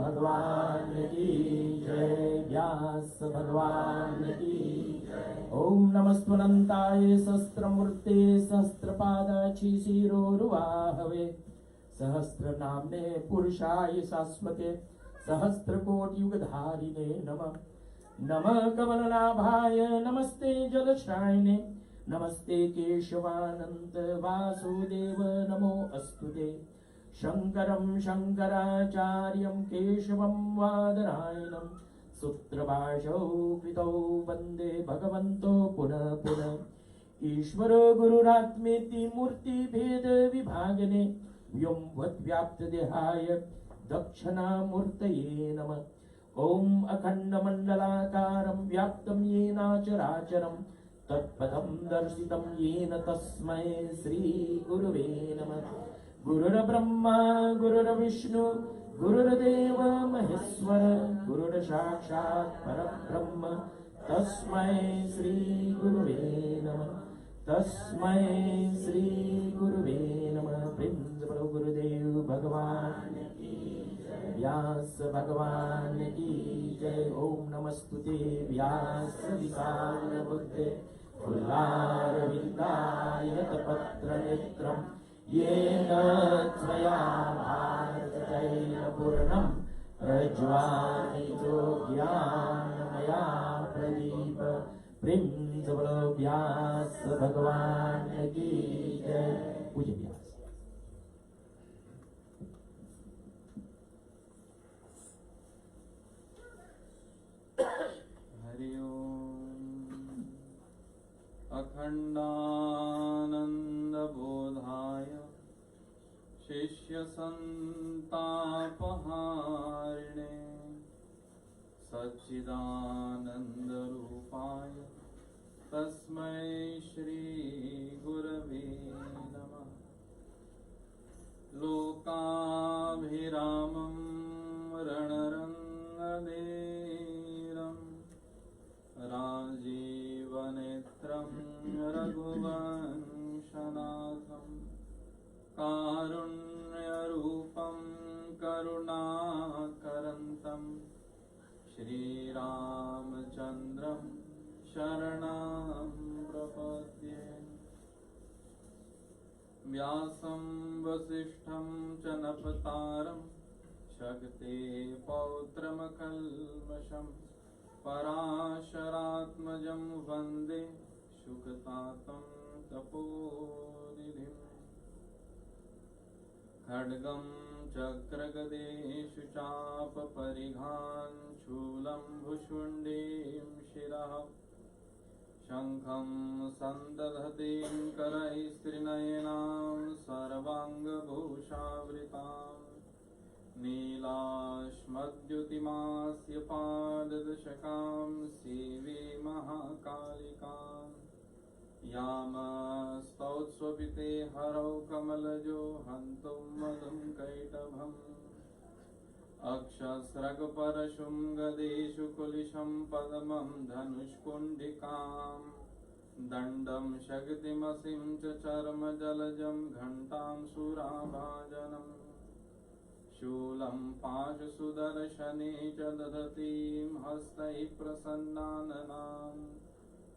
भगवान की जय, व्यास भगवान की जय। ओम नमस्त्वनंताय सहस्त्रमूर्ते सहस्त्रपादाक्षि शिरोरुबाहवे सहस्रनाम्ने पुरुषाय शाश्वते सहस्रकोटियुगधारिणे नमः। नमः कमलनाभाय नमस्ते जलश्रायणे नमस्ते केशवानंत वासुदेव नमो अस्तुते। शंकरं शंकराचार्यं केशवं वादरायणं सूत्रभाषौ कृतौ वन्दे भगवन्तो पुनः पुनः। ईश्वरो गुरुरात्मेति मूर्तिभेद विभागिने व्योमवद्व्याप्तदेहाय दक्षिणामूर्तये नमः। ओम अखण्डमण्डलाकारं व्याप्तं येन चराचरं तत्पदं दर्शितं येन तस्मै श्रीगुरुवे नमः। गुरुर्ब्रह्मा गुरुर्विष्णु गुरुर्देव महेश्वर गुरुर्साक्षात् परब्रह्म तस्मै श्रीगुरुवे नमः। तस्मै श्रीगुरुवे नमः। प्रिंसिपल गुरुदेव भगवान की जय, व्यास भगवान की जय। ओम नमस्तुते व्यास विशाल बुद्धे फुल्लारविन्दाय पत्रनेत्रम् येन त्वया भारतेन पूर्णं प्रज्वालितो ज्ञानमया प्रदीप। प्रिंसिपल व्यास भगवान की जय। पूज्य व्यास। हरि ओम। अखंडानंद बोधाय शिष्य संतापहारिणे सच्चिदानंद रूपाय तस्मै श्री गुरवे नमः। लोकाभिरामं रणरङ्गधीरं राजीवनेत्रं रघुवंशनाथं कारुण्यरूपं करुणाकरन्तं श्रीरामचन्द्रं शरणं प्रपद्ये। व्यासं वसिष्ठं च नपतारं शक्ते पौत्रमकल्मषं पराशरात्मजं वन्दे शुकतातं तपोनिधिम्। खड्गं चक्रगदेषु चापपरिघान् शूलं भुशुण्डीं शिरः शङ्खं सन्दधतीं करैस्त्रिनयनां सर्वाङ्गभूषावृतां नीलाश्मद्युतिमास्य पाददशकां सेवे महाकालिकां। यामस्तौत्स्वपिते हरौ कमलजो हन्तुं मधुं कैटभम्। अक्षस्रगपरशुं गदेषु कुलिशं पद्मं धनुष्कुण्डिकां दण्डं शक्तिमसिं च चर्मजलजं घण्टां सुराभाजनम्। शूलं पाशसुदर्शने च दधतीं हस्तैः प्रसन्नाननां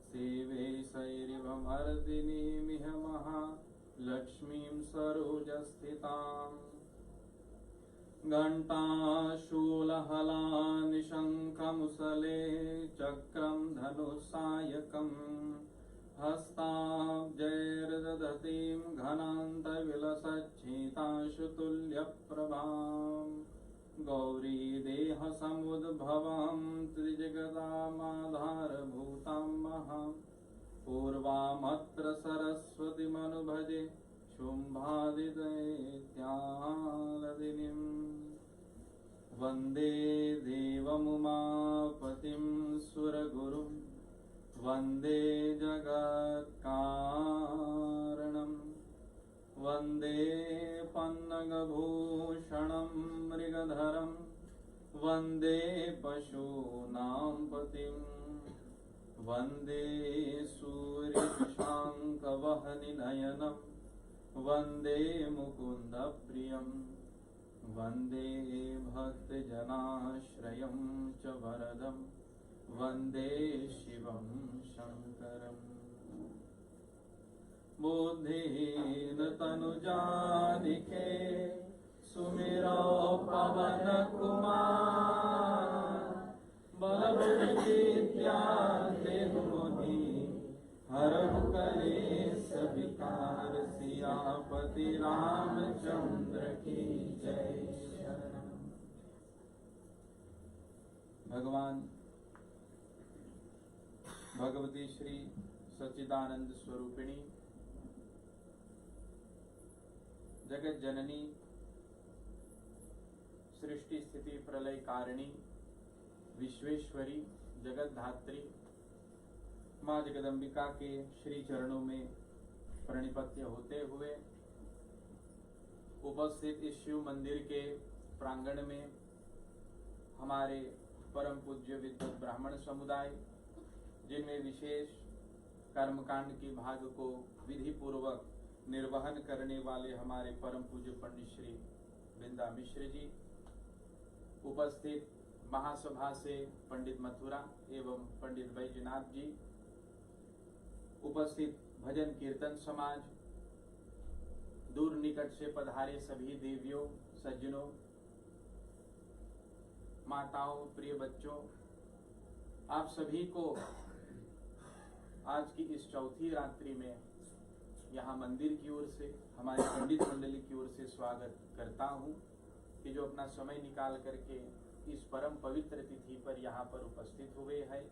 सेवे सैरिवमर्दिनीमिह महालक्ष्मीं सरोजस्थिताम्। घण्टाशूलहलानि शङ्खमुसले चक्रं धनुस्सायकम् हस्ताब्जैर्दधतीं घनान्तविलसच्छीतांशुतुल्यप्रभां। गौरीदेहसमुद्भवां त्रिजगदामाधारभूतां महां पूर्वामत्र सरस्वतीमनुभजे शुम्भादिदैत्यालदिनीम्। वन्दे देवमुमापतिं सुरगुरुं वन्दे जगत्कारणं वन्दे पन्नगभूषणं मृगधरं वन्दे पशूनां पतिं वन्दे सूर्यशशाङ्कवहनिनयनं वन्दे मुकुन्दप्रियं वन्दे भक्तजनाश्रयं च वरदं वन्दे शिवं शङ्करम् बुद्धिहीन तनुजानिके सुमिरो पवन कुमार बल विद्या देहु मोहि हरहु कलेश विकार सियापति रामचंद्र की जय। शरण भगवान भगवती श्री सच्चिदानंद स्वरूपिणी जगत जननी सृष्टि स्थिति प्रलय कारिणी विश्वेश्वरी जगत धात्री मां जगदम्बिका के श्री चरणों में प्रणिपत्य होते हुए उपस्थित इस शिव मंदिर के प्रांगण में हमारे परम पूज्य विद्वत ब्राह्मण समुदाय, जिनमें विशेष कर्मकांड की भाग को विधि पूर्वक निर्वहन करने वाले हमारे परम पूज्य पंडित श्री वृंदा मिश्र जी, उपस्थित महासभा से पंडित मथुरा एवं पंडित बैजनाथ जी, उपस्थित भजन कीर्तन समाज, दूर निकट से पधारे सभी देवियों, सज्जनों, माताओं, प्रिय बच्चों, आप सभी को आज की इस चौथी रात्रि में यहाँ मंदिर की ओर से, हमारे पंडित मंडली की ओर से स्वागत करता हूँ कि जो अपना समय निकाल करके इस परम पवित्र तिथि पर यहाँ पर उपस्थित हुए हैं।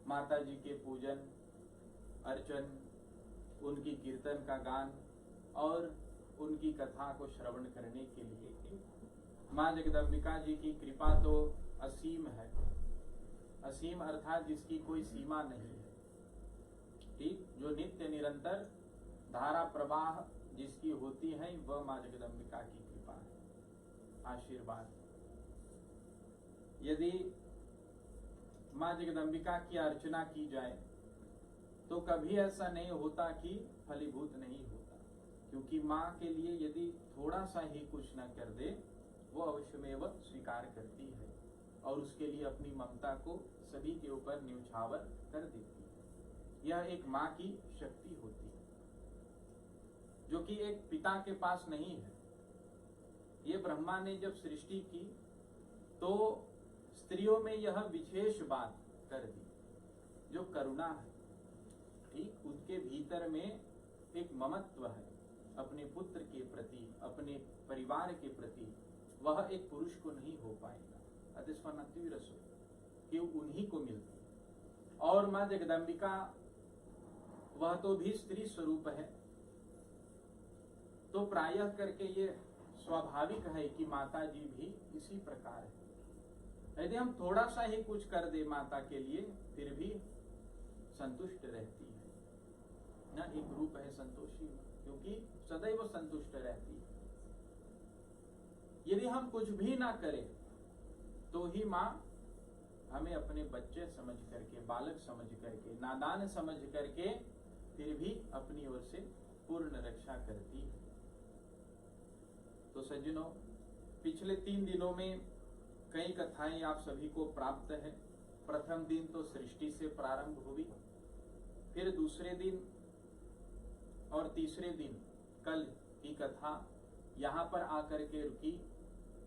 माता जी के पूजन अर्चन, उनकी कीर्तन का गान और उनकी कथा को श्रवण करने के लिए। माँ जगदम्बिका जी की कृपा तो असीम है, असीम अर्थात जिसकी कोई सीमा नहीं है। ठीक, जो नित्य निरंतर धारा प्रवाह जिसकी होती है वह माँ जगदम्बिका की कृपा है, आशीर्वाद। यदि माँ जगदम्बिका की अर्चना की जाए तो कभी ऐसा नहीं होता कि फलीभूत नहीं होता, क्योंकि माँ के लिए यदि थोड़ा सा ही कुछ न कर दे वो अवश्यमेव स्वीकार करती है और उसके लिए अपनी ममता को सभी के ऊपर न्यौछावर कर देती है। यह एक माँ की शक्ति होती है जो कि एक पिता के पास नहीं है। ये ब्रह्मा ने जब सृष्टि की तो स्त्रियों में यह विशेष बात कर दी जो करुणा है। ठीक, उनके भीतर में एक ममत्व है अपने पुत्र के प्रति, अपने परिवार के प्रति। वह एक पुरुष को नहीं हो पाएगा, अतिस्वनतिरसो कि उन्हीं को मिलती है। और माँ जगदम्बिका वह तो भी स्त्री स्वरूप है, तो प्रायः करके ये स्वाभाविक है कि माता जी भी इसी प्रकार है। यदि हम थोड़ा सा ही कुछ कर दे माता के लिए फिर भी संतुष्ट रहती है ना। एक रूप है संतोषी, क्योंकि सदैव संतुष्ट रहती है। यदि हम कुछ भी ना करें तो ही माँ हमें अपने बच्चे समझ करके, बालक समझ करके, नादान समझ करके फिर भी अपनी ओर से पूर्ण रक्षा करती है। तो सज्जनों, पिछले 3 दिनों में कई कथाएं आप सभी को प्राप्त है। प्रथम दिन तो सृष्टि से प्रारंभ हुई, फिर दूसरे दिन और तीसरे दिन कल की कथा यहाँ पर आकर के रुकी,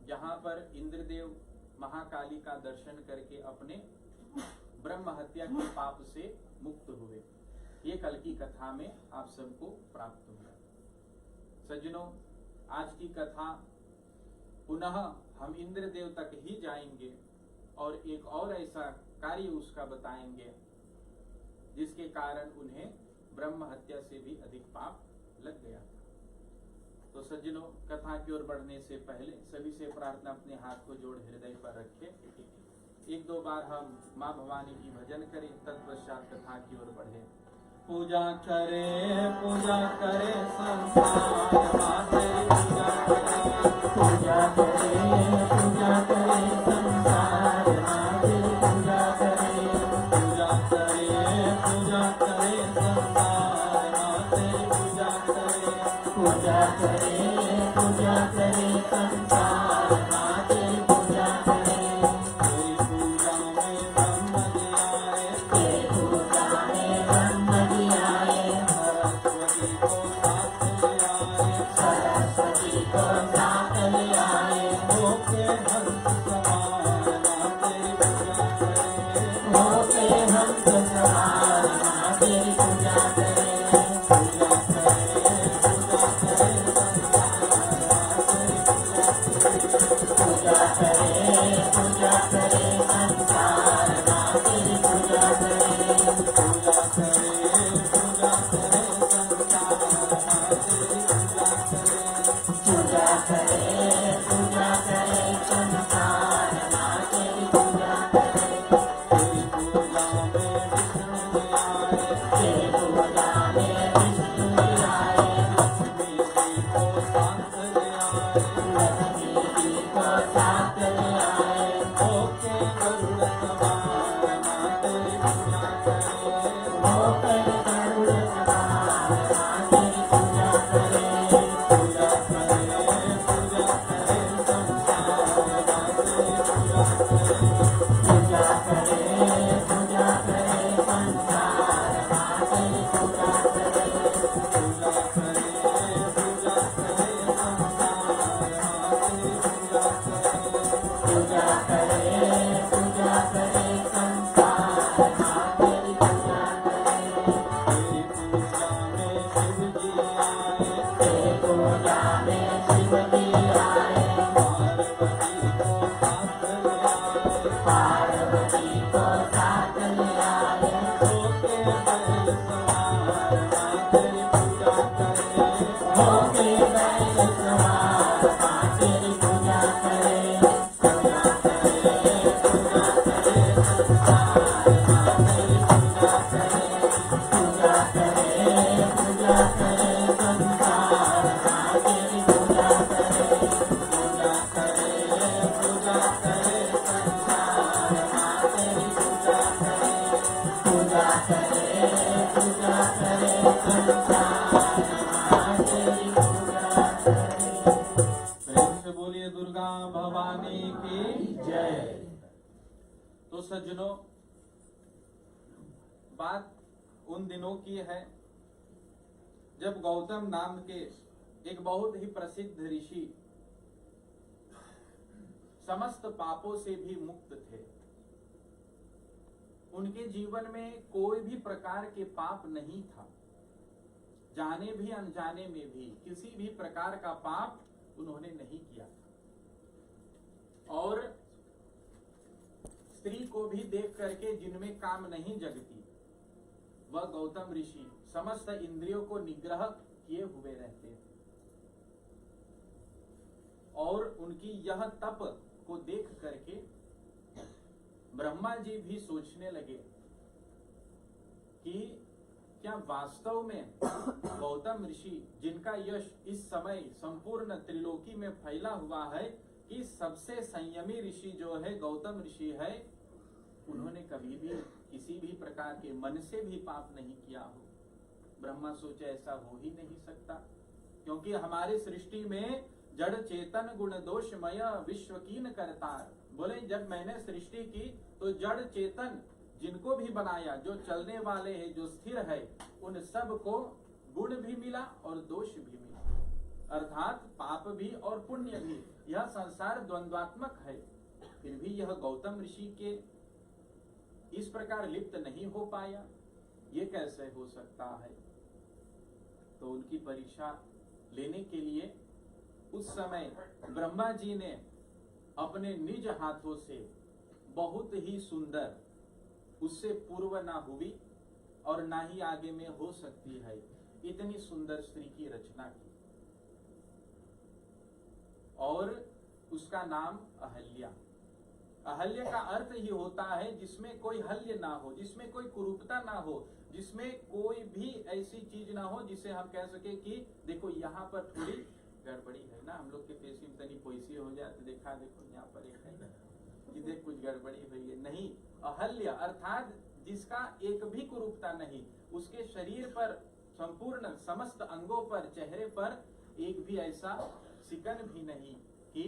जहाँ पर इंद्रदेव महाकाली का दर्शन करके अपने ब्रह्म हत्या के पाप से मुक्त हुए। ये कल की कथा में आप सबको प्राप्त हुआ। सज्जनों, आज की कथा पुनः हम इंद्रदेव तक ही जाएंगे और एक और ऐसा कार्य उसका बताएंगे जिसके कारण उन्हें ब्रह्म हत्या से भी अधिक पाप लग गया था। तो सज्जनों, कथा की ओर बढ़ने से पहले सभी से प्रार्थना, अपने हाथ को जोड़ हृदय पर रखें। 1-2 बार हम माँ भवानी की भजन करें, तत्पश्चात कथा की ओर बढ़े। पूजा करे संसार माते, पूजा करे संसार माते, पूजा करे संसार माते, पूजा करे संसार प्रेम से बोलिए दुर्गा भवानी की जय। तो सज्जनों, बात उन दिनों की है जब गौतम नाम के एक बहुत ही प्रसिद्ध ऋषि समस्त पापों से भी मुक्त थे। उनके जीवन में कोई भी प्रकार के पाप नहीं था। जाने भी अनजाने में भी किसी भी प्रकार का पाप उन्होंने नहीं किया था। और स्त्री को भी देख करके जिनमें काम नहीं जगती, वह गौतम ऋषि समस्त इंद्रियों को निग्रह किए हुए रहते थे। और उनकी यह तप को देख करके ब्रह्मा जी भी सोचने लगे कि क्या वास्तव में गौतम ऋषि, जिनका यश इस समय संपूर्ण त्रिलोकी में फैला हुआ है कि सबसे संयमी ऋषि जो है गौतम ऋषि है, उन्होंने कभी भी किसी भी प्रकार के मन से भी पाप नहीं किया हो। ब्रह्मा सोचे ऐसा हो ही नहीं सकता, क्योंकि हमारे सृष्टि में जड़ चेतन गुण दोषमय विश्वकीन करतार। बोले जब मैंने सृष्टि की तो जड़ चेतन जिनको भी बनाया, जो चलने वाले हैं, जो स्थिर है, उन सब को गुण भी मिला और दोष भी मिला, अर्थात पाप भी और पुण्य भी। यह संसार द्वंद्वात्मक है, फिर भी यह गौतम ऋषि के इस प्रकार लिप्त नहीं हो पाया। ये कैसे हो सकता है? तो उनकी परीक्षा लेने के लिए उस समय ब्रह्मा जी ने अपने निज हाथों से बहुत ही सुंदर, उससे पूर्व ना हुई और ना ही आगे में हो सकती है, इतनी सुंदर स्त्री की रचना की। और उसका नाम अहल्या। अहल्य का अर्थ ही होता है जिसमें कोई हल्य ना हो, जिसमें कोई कुरूपता ना हो, जिसमें कोई भी ऐसी चीज ना हो जिसे हम कह सके कि देखो यहाँ पर थोड़ी गड़बड़ी है ना। हम लोग के पेश में तनी पैसी हो जाते, देखा देखो यहाँ पर एक है कि देख कुछ गड़बड़ी हुई है। नहीं, अहल्य अर्थात जिसका एक भी कुरूपता नहीं, उसके शरीर पर संपूर्ण समस्त अंगों पर, चेहरे पर एक भी ऐसा सिकन भी नहीं कि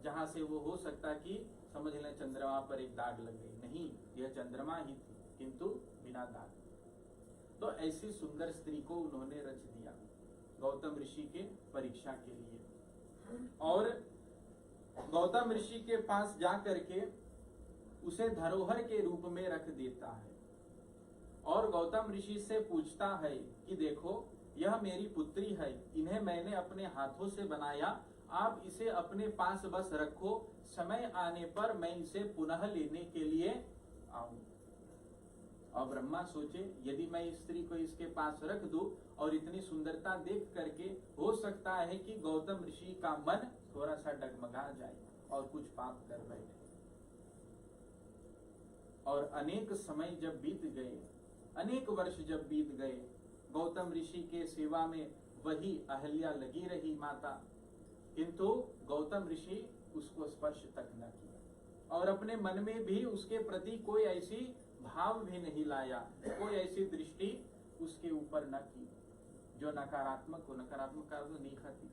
जहां से वो हो सकता कि समझ लें चंद्रमा पर एक दाग लग गई। नहीं, यह चंद्रमा ही थी किंतु बिना दाग। तो ऐसी सुंदर स्त्री को उन्होंने रच दिया गौतम ऋषि के परीक्षा के लिए। और गौतम ऋषि के पास जा करके उसे धरोहर के रूप में रख देता है और गौतम ऋषि से पूछता है कि देखो यह मेरी पुत्री है, इन्हें मैंने अपने हाथों से बनाया, आप इसे अपने पास बस रखो, समय आने पर मैं इसे पुनः लेने के लिए आऊं। और ब्रह्मा सोचे यदि मैं इस स्त्री को इसके पास रख दूं और इतनी सुंदरता देख करके हो सकता है कि गौतम ऋषि का मन थोड़ा सा डगमगा जाए और कुछ पाप कर बैठे। और अनेक समय जब बीत गए, अनेक वर्ष जब बीत गए, गौतम ऋषि के सेवा में वही अहल्या लगी रही माता, किंतु गौतम ऋषि उसको स्पर्श तक न किया और अपने मन में भी उसके प्रति कोई ऐसी भाव भी नहीं लाया, कोई ऐसी दृष्टि उसके ऊपर न की जो नकारात्मक हो। नकारात्मक का तो नहीं खाती,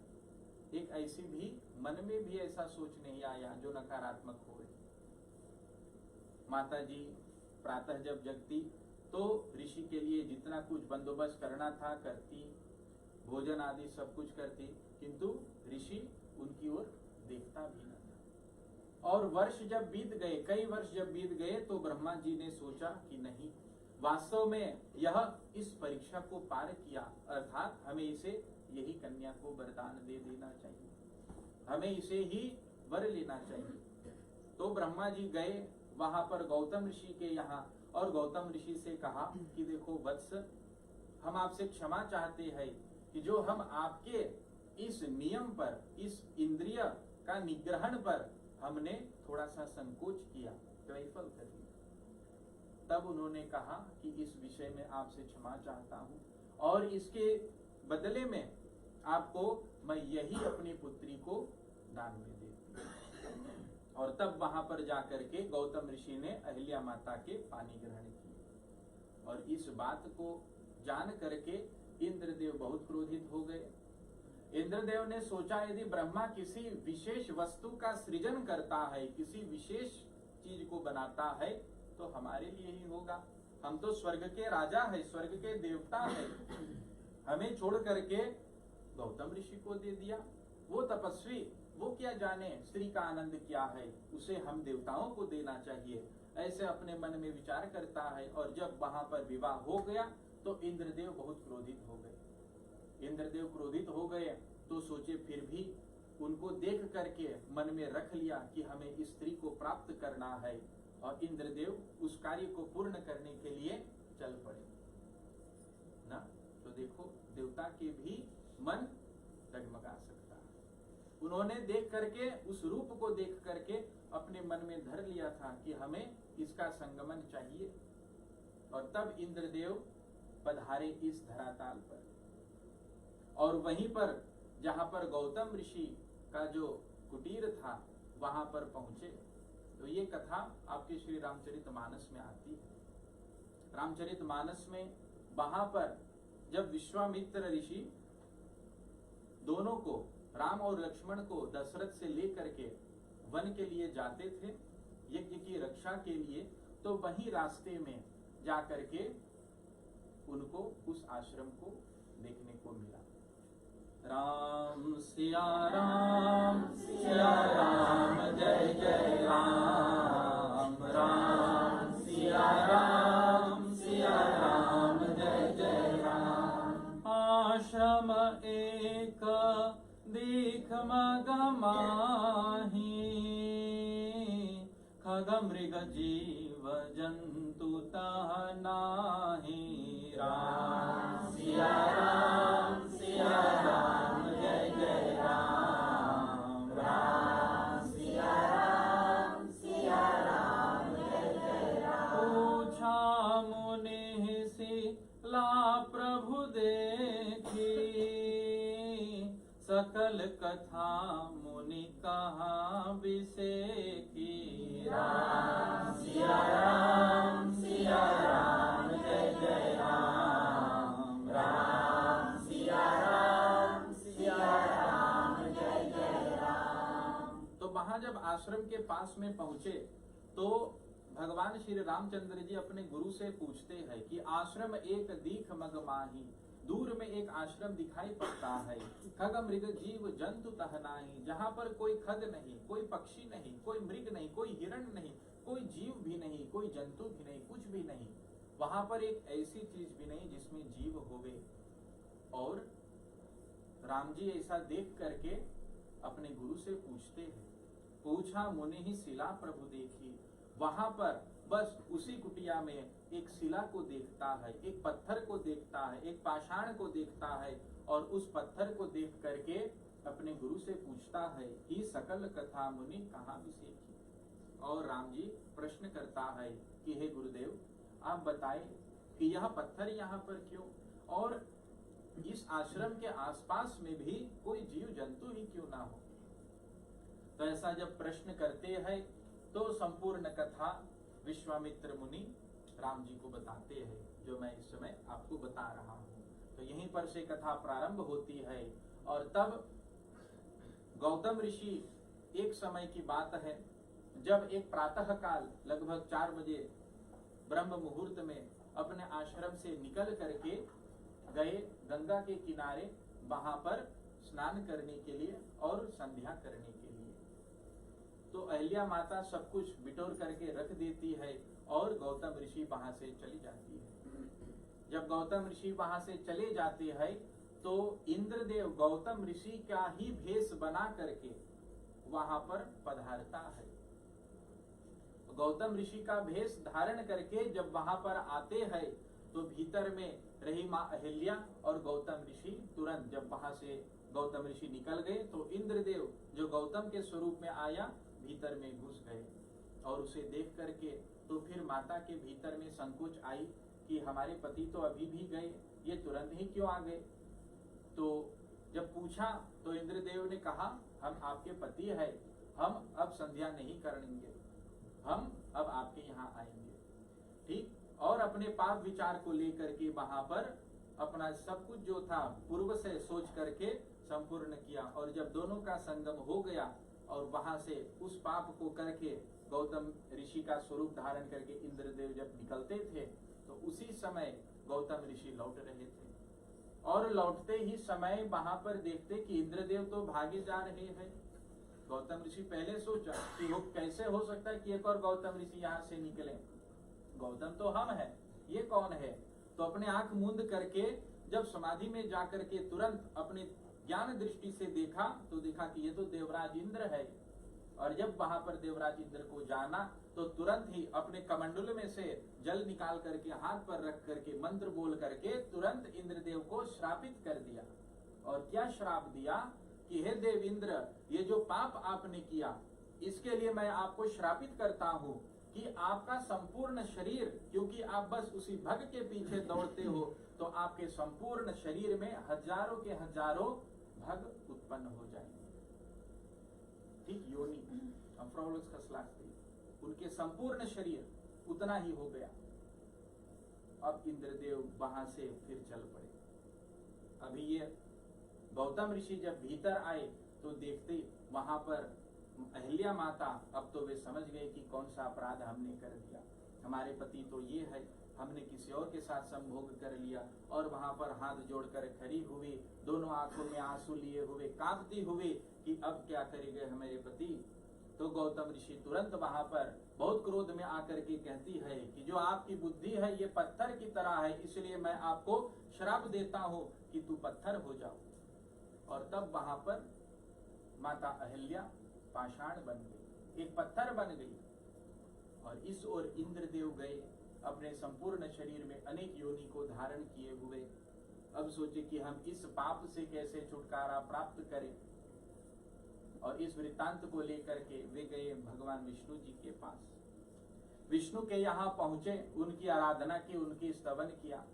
एक ऐसी भी मन में भी ऐसा सोच नहीं आया जो नकारात्मक हो। माता जी प्रातः जब जगती तो ऋषि के लिए जितना कुछ बंदोबस्त करना था करती, भोजन आदि सब कुछ करती, किंतु ऋषि उनकी ओर देखता भी न था। और वर्ष जब बीत गए, कई वर्ष जब बीत गए, तो ब्रह्मा जी ने सोचा कि नहीं, वास्तव में यह इस परीक्षा को पार किया, अर्थात हमें इसे यही कन्या को वरदान दे देना चाहिए, हमें इसे ही वर लेना चाहिए। तो ब्रह्मा जी गए वहां पर गौतम ऋषि के यहाँ और गौतम ऋषि से कहा कि देखो वत्स, हम आपसे क्षमा चाहते हैं कि जो हम आपके इस नियम पर, इस इंद्रिय का निग्रहण पर हमने थोड़ा सा संकोच किया, कैफल कर दिया। तब उन्होंने कहा कि इस विषय में आपसे क्षमा चाहता हूं और इसके बदले में आपको मैं यही अपनी पुत्री को दान में देती हूं। और तब वहां पर जाकर के गौतम ऋषि ने अहिल्या माता के पानी ग्रहण किए और इस बात को जान करके इंद्रदेव बहुत क्रोधित हो गए। इंद्रदेव ने सोचा यदि ब्रह्मा किसी विशेष वस्तु का सृजन करता है, किसी विशेष चीज को बनाता है, तो हमारे लिए ही होगा। हम तो स्वर्ग के राजा है, स्वर्ग के देवता है, हमें छोड़ करके गौतम ऋषि को दे दिया। वो तपस्वी, वो क्या जाने स्त्री का आनंद क्या है, उसे हम देवताओं को देना चाहिए, ऐसे अपने मन में विचार करता है। और जब वहां पर विवाह हो गया तो इंद्रदेव बहुत क्रोधित हो गए। इंद्रदेव क्रोधित हो गए तो सोचे फिर भी उनको देख करके मन में रख लिया कि हमें इस स्त्री को प्राप्त करना है, और इंद्रदेव उस कार्य को पूर्ण करने के लिए चल पड़े ना। तो देखो देवता के भी मन डगमगा सकता है। उन्होंने देख करके, उस रूप को देख करके अपने मन में धर लिया था कि हमें इसका संगमन चाहिए। और तब इंद्रदेव पधारे इस धराताल पर, और वहीं पर जहां पर गौतम ऋषि का जो कुटीर था वहां पर पहुंचे। तो ये कथा आपके श्री रामचरितमानस में आती है। रामचरितमानस में वहां पर जब विश्वामित्र ऋषि दोनों को, राम और लक्ष्मण को दशरथ से लेकर के वन के लिए जाते थे यज्ञ की रक्षा के लिए, तो वही रास्ते में जाकर के उनको उस आश्रम को देखने को मिला। राम सिया राम जय जय राम, राम सिया राम जय जय राम। आश्रम एक दीख मग माही, खग मृग जीव जंतु तह नाही। राम सिया राम जय जय राम, राम सिया राम जय जय राम। पूछा मुनि ला प्रभु देखी, सकल कथा मुनि कहा विसेखी। राम सिया राम जय जय राम, राम सिया राम जय जय राम। तो वहां जब आश्रम के पास में पहुंचे तो भगवान श्री रामचंद्र जी अपने गुरु से पूछते हैं कि आश्रम एक दीख मग माही, दूर में एक आश्रम दिखाई पड़ता है। खग मृग जीव जंतु तह नाही, जहाँ पर कोई खग नहीं, कोई पक्षी नहीं, कोई मृग नहीं, कोई हिरण नहीं, कोई जीव भी नहीं, कोई जंतु भी नहीं, कुछ भी नहीं। वहां पर एक ऐसी चीज भी नहीं जिसमें जीव होवे। और राम जी ऐसा देख करके अपने गुरु से पूछते हैं, पूछा मुनि ही शिला प्रभु देखी। वहां पर बस उसी कुटिया में एक शिला को देखता है, एक पत्थर को देखता है, एक पाषाण को देखता है, और उस पत्थर को देख करके अपने गुरु से पूछता है कि सकल कथा मुनि कहाँ विसेखी। और राम जी प्रश्न करता है कि हे गुरुदेव, आप बताएं कि यह पत्थर यहाँ पर क्यों, और इस आश्रम के आसपास में भी कोई जीव जंतु ही क्यों ना हो। तो ऐसा जब प्रश्न करते हैं तो संपूर्ण कथा विश्वामित्र मुनि राम जी को बताते हैं, जो मैं इस समय आपको बता रहा हूँ। तो यहीं पर से कथा प्रारंभ होती है। और तब गौतम ऋषि, एक समय की बात है, जब एक प्रातः काल लगभग 4 बजे ब्रह्म मुहूर्त में अपने आश्रम से निकल करके गए गंगा के किनारे, वहां पर स्नान करने के लिए और संध्या करने के लिए। तो अहिल्या माता सब कुछ बिटोर करके रख देती है और गौतम ऋषि वहां से चली जाती है। जब गौतम ऋषि वहां से चले जाते हैं तो इंद्रदेव गौतम ऋषि का ही भेष बना करके वहां पर पधारता है। गौतम ऋषि का भेष धारण करके जब वहां पर आते हैं तो भीतर में रही माँ अहिल्या और गौतम ऋषि तुरंत, जब वहां से गौतम ऋषि निकल गए तो इंद्रदेव जो गौतम के स्वरूप में आया भीतर में घुस गए। और उसे देख करके तो फिर माता के भीतर में संकोच आई कि हमारे पति तो अभी भी गए, ये तुरंत ही क्यों आ गए। तो जब पूछा तो इंद्रदेव ने कहा, हम आपके पति है, हम अब संध्या नहीं करेंगे, हम अब आपके यहाँ आएंगे। ठीक। और अपने पाप विचार को लेकर के वहां पर अपना सब कुछ जो था पूर्व से सोच करके संपूर्ण किया। और जब दोनों का संगम हो गया और वहां से उस पाप को करके गौतम ऋषि का स्वरूप धारण करके इंद्रदेव जब निकलते थे तो उसी समय गौतम ऋषि लौट रहे थे। और लौटते ही समय वहां पर देखते कि इंद्रदेव तो भागे जा रहे हैं। गौतम ऋषि पहले सोचा कि वो कैसे हो सकता है कि एक और गौतम ऋषि यहाँ से निकले, गौतम तो हम है, ये कौन है। तो अपने आंख मूंद करके जब समाधि में जाकर के तुरंत अपने ज्ञान दृष्टि से देखा तो देखा कि ये तो देवराज इंद्र है। और जब वहां पर देवराज इंद्र को जाना तो तुरंत ही अपने कमंडल में से जल निकाल करके हाथ पर रख करके मंत्र बोल करके तुरंत इंद्रदेव को श्रापित कर दिया। और क्या श्राप दिया कि हे देव इंद्र, ये जो पाप आपने किया इसके लिए मैं आपको श्रापित करता हूँ कि आपका संपूर्ण शरीर, क्योंकि आप बस उसी भग के पीछे दौड़ते हो, तो आपके संपूर्ण शरीर में हजारों के हजारों भग उत्पन्न हो जाएंगे। ठीक, योनि उनके संपूर्ण शरीर उतना ही हो गया। अब इंद्रदेव वहां से फिर चल पड़े। अभी ये गौतम ऋषि जब भीतर आए तो देखते वहां पर अहिल्या माता, अब तो वे समझ गए कि कौन सा अपराध हमने कर दिया। हमारे पति तो ये है, हमने किसी और के साथ संभोग कर लिया। और वहां पर हाथ जोड़कर खड़ी हुई, दोनों आंखों में आंसू लिए हुए कांपती हुई कि अब क्या करेंगे हमारे पति। तो गौतम ऋषि तुरंत वहां पर बहुत क्रोध में आकर के कहती है कि जो आपकी बुद्धि है ये पत्थर की तरह है, इसलिए मैं आपको श्राप देता हूं कि तू पत्थर हो जाओ। और तब वहां पर माता अहिल्या पाषाण बन गई, एक पत्थर बन गई। और इस ओर इंद्रदेव गए अपने संपूर्ण शरीर में अनेक योनि को धारण किए हुए। अब सोचे कि हम इस पाप से कैसे छुटकारा प्राप्त करें। और इस वृत्तांत को लेकर के वे गए भगवान विष्णु जी के पास। विष्णु के यहाँ पहुंचे, उनकी आराधना की, उनकी स्तवन किया।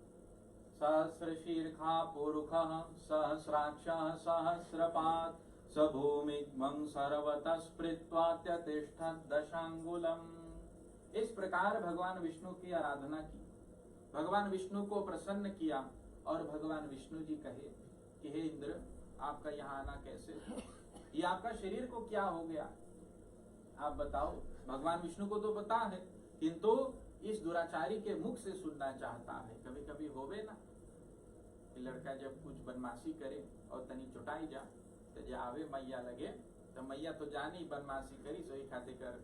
सहस्र शीर्षा पुरुषः सहस्राक्षः सहस्रपाद स भूमिमं सर्वतः स्पृत्वा त्यतिष्ठत् दशांगुलम्। इस प्रकार भगवान विष्णु की आराधना की, भगवान विष्णु को प्रसन्न किया। और भगवान विष्णु जी कहे कि हे इंद्र, आपका यहाँ आना कैसे, ये आपका शरीर को क्या हो गया, आप बताओ। भगवान विष्णु को तो पता है, किंतु इस दुराचारी के मुख से सुनना चाहता है। कभी कभी होवे ना, कि लड़का जब कुछ बदमाशी करे और तनी चुटाई जा तो जे आवे मैया लगे तो मैया तो जानी बदमाशी करी सोई खाते कर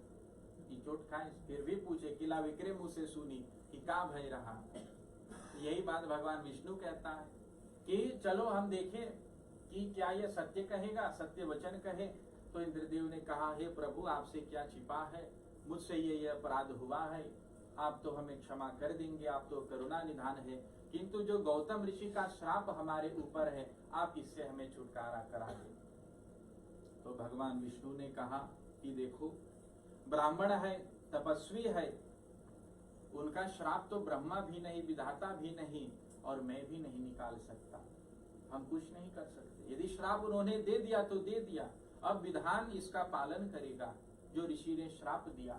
की चोट खाए, फिर भी पूछे किला विक्रय मुँह से सुनी कि का भय रहा। यही बात भगवान विष्णु कहता है कि चलो हम देखें कि क्या यह सत्य कहेगा, सत्य वचन कहे। तो इंद्रदेव ने कहा, हे प्रभु आपसे क्या छिपा है, मुझसे ये अपराध हुआ है, आप तो हमें क्षमा कर देंगे, आप तो करुणा निधान है, किंतु जो गौतम ऋषि का श्राप हमारे ऊपर है आप इससे हमें छुटकारा करा दें। तो भगवान विष्णु ने कहा कि देखो ब्राह्मण है, तपस्वी है, उनका श्राप तो ब्रह्मा भी नहीं, विधाता भी नहीं और मैं भी नहीं निकाल सकता, हम कुछ नहीं कर सकते। यदि श्राप उन्होंने दे दिया तो दे दिया, अब विधान इसका पालन करेगा जो ऋषि ने श्राप दिया।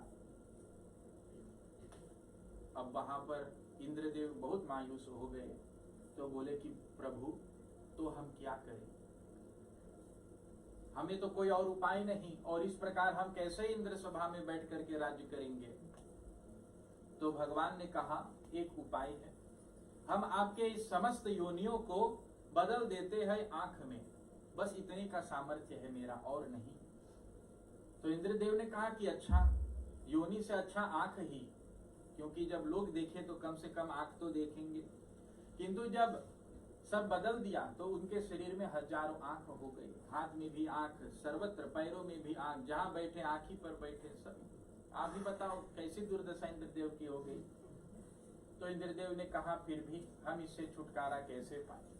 अब वहां पर इंद्रदेव बहुत मायूस हो गए, तो बोले कि प्रभु तो हम क्या करें, हमें तो कोई और उपाय नहीं, और इस प्रकार हम कैसे इंद्र सभा में बैठ करके राज्य करेंगे। तो भगवान ने कहा एक उपाय है, हम आपके इस समस्त योनियों को बदल देते हैं आंख में, बस इतने का सामर्थ्य है मेरा और नहीं। तो इंद्रदेव ने कहा कि अच्छा, योनि से अच्छा आंख ही, क्योंकि जब लोग देखे तो कम से कम आंख तो देखेंगे। किंतु जब सब बदल दिया तो उनके शरीर में हजारों आंख हो गई, हाथ में भी आंख, सर्वत्र पैरों में भी आंख, जहां बैठे आंख ही पर बैठे सब। आप भी बताओ कैसी दुर्दशा इंद्रदेव की हो गई। तो इंद्रदेव ने कहा फिर भी हम इससे छुटकारा कैसे पाए।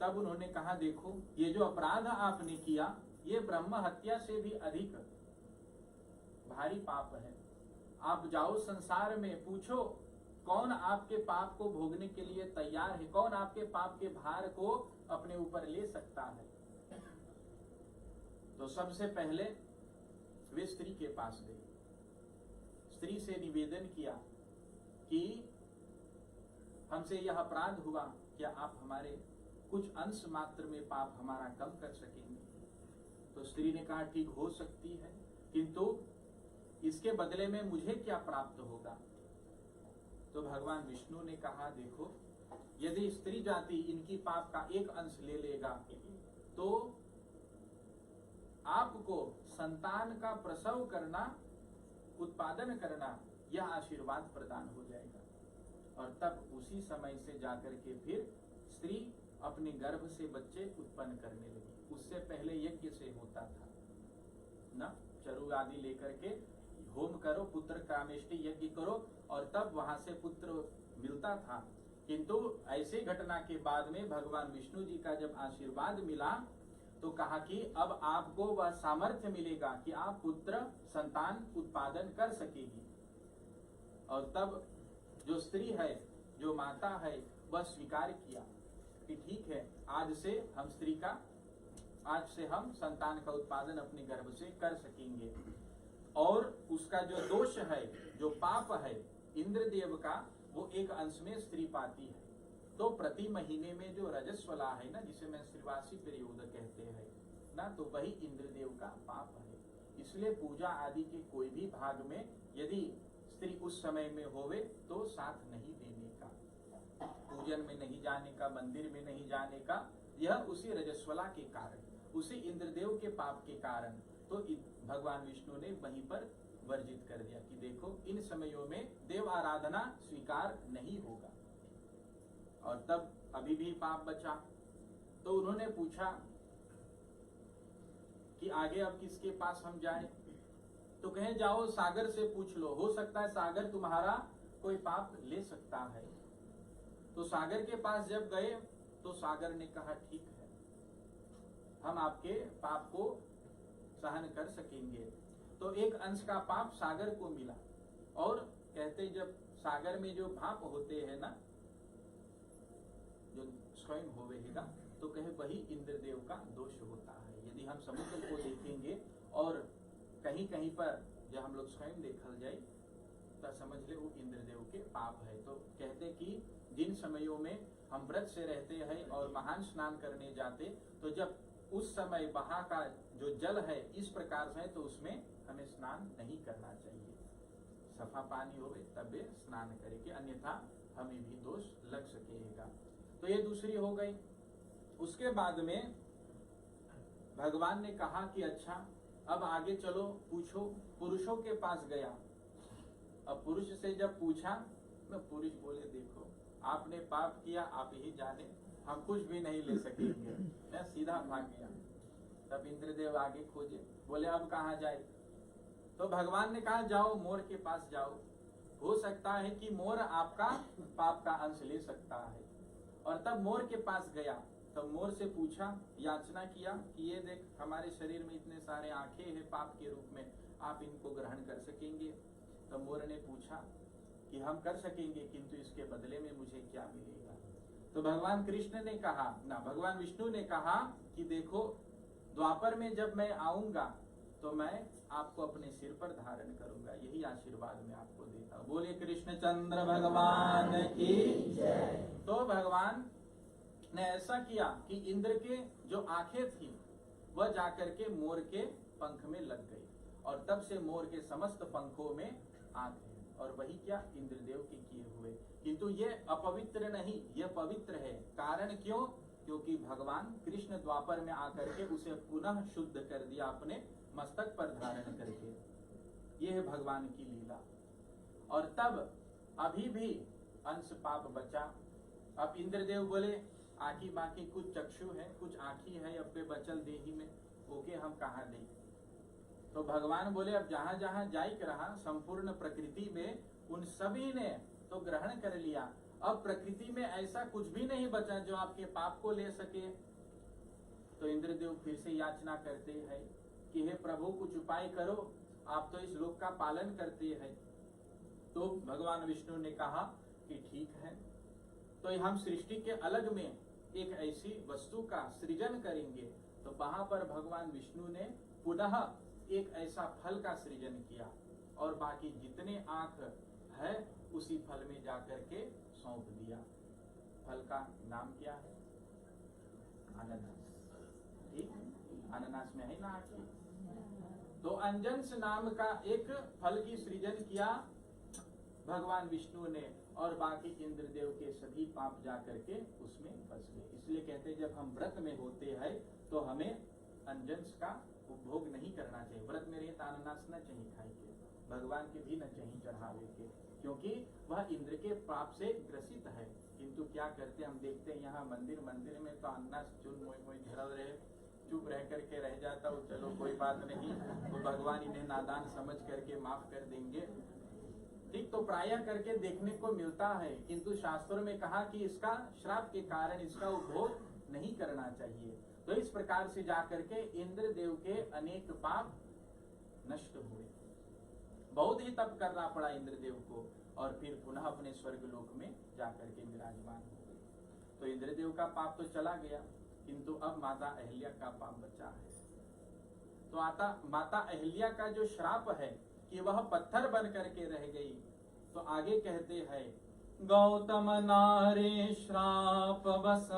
तब उन्होंने कहा देखो ये जो अपराध आपने किया ये ब्रह्म हत्या से भी अधिक भारी पाप है। आप जाओ संसार में, पूछो कौन आपके पाप को भोगने के लिए तैयार है, कौन आपके पाप के भार को अपने ऊपर ले सकता है। तो सबसे पहले वे स्त्री के पास गए, स्त्री से निवेदन किया कि हमसे यह अपराध हुआ, क्या आप हमारे कुछ अंश मात्र में पाप हमारा कम कर सकेंगे। तो स्त्री ने कहा ठीक हो सकती है, किंतु इसके बदले में मुझे क्या प्राप्त होगा। तो भगवान विष्णु ने कहा देखो यदि स्त्री जाति इनकी पाप का एक अंश ले लेगा तो आपको संतान का प्रसव करना, उत्पादन करना, यह आशीर्वाद प्रदान हो जाएगा। और तब उसी समय से जाकर के फिर स्त्री अपने गर्भ से बच्चे उत्पन्न करने लगी। उससे पहले यज्ञ से होता था ना, चरु आदि लेकर के होम करो, पुत्र कामेष्टि यज्ञ करो और तब वहां से पुत्र मिलता था। किंतु ऐसी घटना के बाद में भगवान विष्णु जी का जब आशीर्वाद मिला तो कहा कि अब आपको वह सामर्थ्य मिलेगा कि आप पुत्र संतान उत्पादन कर सकेगी। और तब जो स्त्री है, जो माता है, वह स्वीकार किया कि ठीक है आज से हम संतान का उत्पादन अपने गर्भ से कर सकेंगे। और उसका जो दोष है, जो पाप है इंद्रदेव का, वो एक अंश में स्त्री पाती है। तो प्रति महीने में जो रजस्वला है ना, जिसे मैं श्रीवासी प्रयोग कहते हैं ना, तो वही इंद्रदेव का पाप है। इसलिए पूजा आदि के कोई भी भाग में यदि स्त्री उस समय में होवे तो साथ नहीं देने का, पूजन में नहीं जाने का, मंदिर में नहीं जाने का, यह उसी रजस्वला के कारण, उसी इंद्रदेव के पाप के कारण। तो भगवान विष्णु ने वहीं पर वर्जित कर दिया कि देखो इन समयों में देव आराधना स्वीकार नहीं होगा। और तब अभी भी पाप बचा। तो उन्होंने पूछा कि आगे अब किसके पास हम जाएं। तो कहे जाओ सागर से पूछ लो, हो सकता है सागर तुम्हारा कोई पाप ले सकता है। तो सागर के पास जब गए तो सागर ने कहा ठीक है, हम आपके पाप को सहन कर सकेंगे। तो एक अंश का पाप सागर को मिला। और कहते जब सागर में जो भाप होते हैं ना, जो स्वयं होवेगा, तो कहे वही इंद्रदेव का दोष होता है। यदि हम समुद्र को देखेंगे और कहीं कहीं पर जब हम लोग स्वयं देखल जाए तो समझ ले वो इंद्रदेव के पाप है। तो कहते कि जिन समयों में हम व्रत से रहते हैं और महान स्नान करने जाते, तो जब उस समय वहां का जो जल है इस प्रकार से है तो उसमें हमें स्नान नहीं करना चाहिए। सफा पानी होवे तबे स्नान करेंगे, अन्यथा हमें भी दोष लग सकेगा। तो ये दूसरी हो गई। उसके बाद में भगवान ने कहा कि अच्छा अब आगे चलो, पूछो। पुरुषों के पास गया। अब पुरुष से जब पूछा, तो पुरुष बोले देखो आपने पाप किया, आप ही जाने, हम कुछ भी नहीं ले सकेंगे। मैं सीधा भाग गया। तब इंद्रदेव आगे खोजे, बोले अब कहाँ जाए? तो भगवान ने कहा जाओ मोर के पास जाओ, हो सकता है कि मोर आपका पाप का अंश ले सकता है। और तब मोर के पास गया, तब मोर से पूछा, याचना किया कि ये देख हमारे शरीर में इतने सारे आंखें हैं पाप के रूप में, आप इनको ग्रहण कर सकेंगे? तब मोर ने पूछा कि हम कर सकेंगे, किंतु इसके बदले में मुझे क्या मिलेगा? तो भगवान कृष्ण ने कहा ना, भगवान विष्णु ने कहा कि देखो द्वापर में जब मैं आऊंगा तो मैं आपको अपने सिर पर धारण करूंगा, यही आशीर्वाद मैं आपको देता हूं। बोले कृष्णचंद्र भगवान की जय। तो भगवान ने ऐसा किया कि इंद्र के जो आंखें थी वह जाकर के मोर के पंख में लग गई, और तब से मोर के समस्त पंखों में आंख है, और वही क्या इंद्रदेव के किए हुए। किंतु ये अपवित्र नहीं, यह पवित्र है। कारण क्यों? क्योंकि भगवान कृष्ण द्वापर में आकर के उसे पुनः शुद्ध कर दिया अपने मस्तक पर धारण करके। यह है भगवान की लीला। और तब अभी भी अंश पाप बचा। अब इंद्रदेव बोले आखी बाकी कुछ चक्षु है, कुछ आंखी है, अब पे बचल देही में, ओके हम कहाँ दें? तो भगवान बोले अब जहां जहां जाइक रहा संपूर्ण प्रकृति में, उन सभी ने तो ग्रहण कर लिया। अब प्रकृति में ऐसा कुछ भी नहीं बचा जो आपके पाप को ले सके। तो इंद्रदेव फिर से याचना करते हैं कि हे प्रभु कुछ उपाय करो, आप तो इस लोक का पालन करते हैं। तो भगवान विष्णु ने कहा कि ठीक है, तो हम सृष्टि के अलग में एक ऐसी वस्तु का सृजन करेंगे। तो वहां पर भगवान विष्णु ने पुनः एक ऐसा फल का सृजन किया, और बाकी जितने आंख है उसी फल में जाकर के सौंप दिया। फल का नाम क्या है? अनानास। ठीक, अनानास में है ना आंखें। तो अंजन्स नाम का एक फल की सृजन किया भगवान विष्णु ने, और बाकी इंद्रदेव के सभी पाप जाकर के उसमें फंस गए। इसलिए कहते हैं जब हम व्रत में होते हैं तो हमें अंजन्स का उपभोग नहीं करना चाहिए। व्रत में रहे तो अनानास न चाहिए खाई के, भगवान के भी न चाहिए चढ़ावे के, क्योंकि वह इंद्र के पाप से ग्रसित है। किंतु क्या करते हम देखते हैं यहाँ मंदिर में तो अनानास चुन मोई झरल रहे, चुप रह करके रह जाता हूँ, चलो कोई बात नहीं, तो भगवान इन्हें नादान समझ करके माफ कर देंगे। ठीक, तो प्रायः करके देखने को मिलता है, किंतु शास्त्रों में कहा कि इसका श्राप के कारण इसका उपभोग नहीं करना चाहिए। तो इस प्रकार से जाकर के इंद्रदेव के अनेक पाप नष्ट हुए। बहुत ही तप करना पड़ा इंद्रदेव को, और फिर पुनः अपने स्वर्ग लोक में जाकर के विराजमान हो गए। तो इंद्रदेव का पाप तो चला गया, किंतु अब माता अहिल्या का पाप बचा है। तो माता अहिल्या का जो श्राप है कि वह पत्थर बन करके रह गई, तो आगे कहते हैं गौतम नारे श्राप बस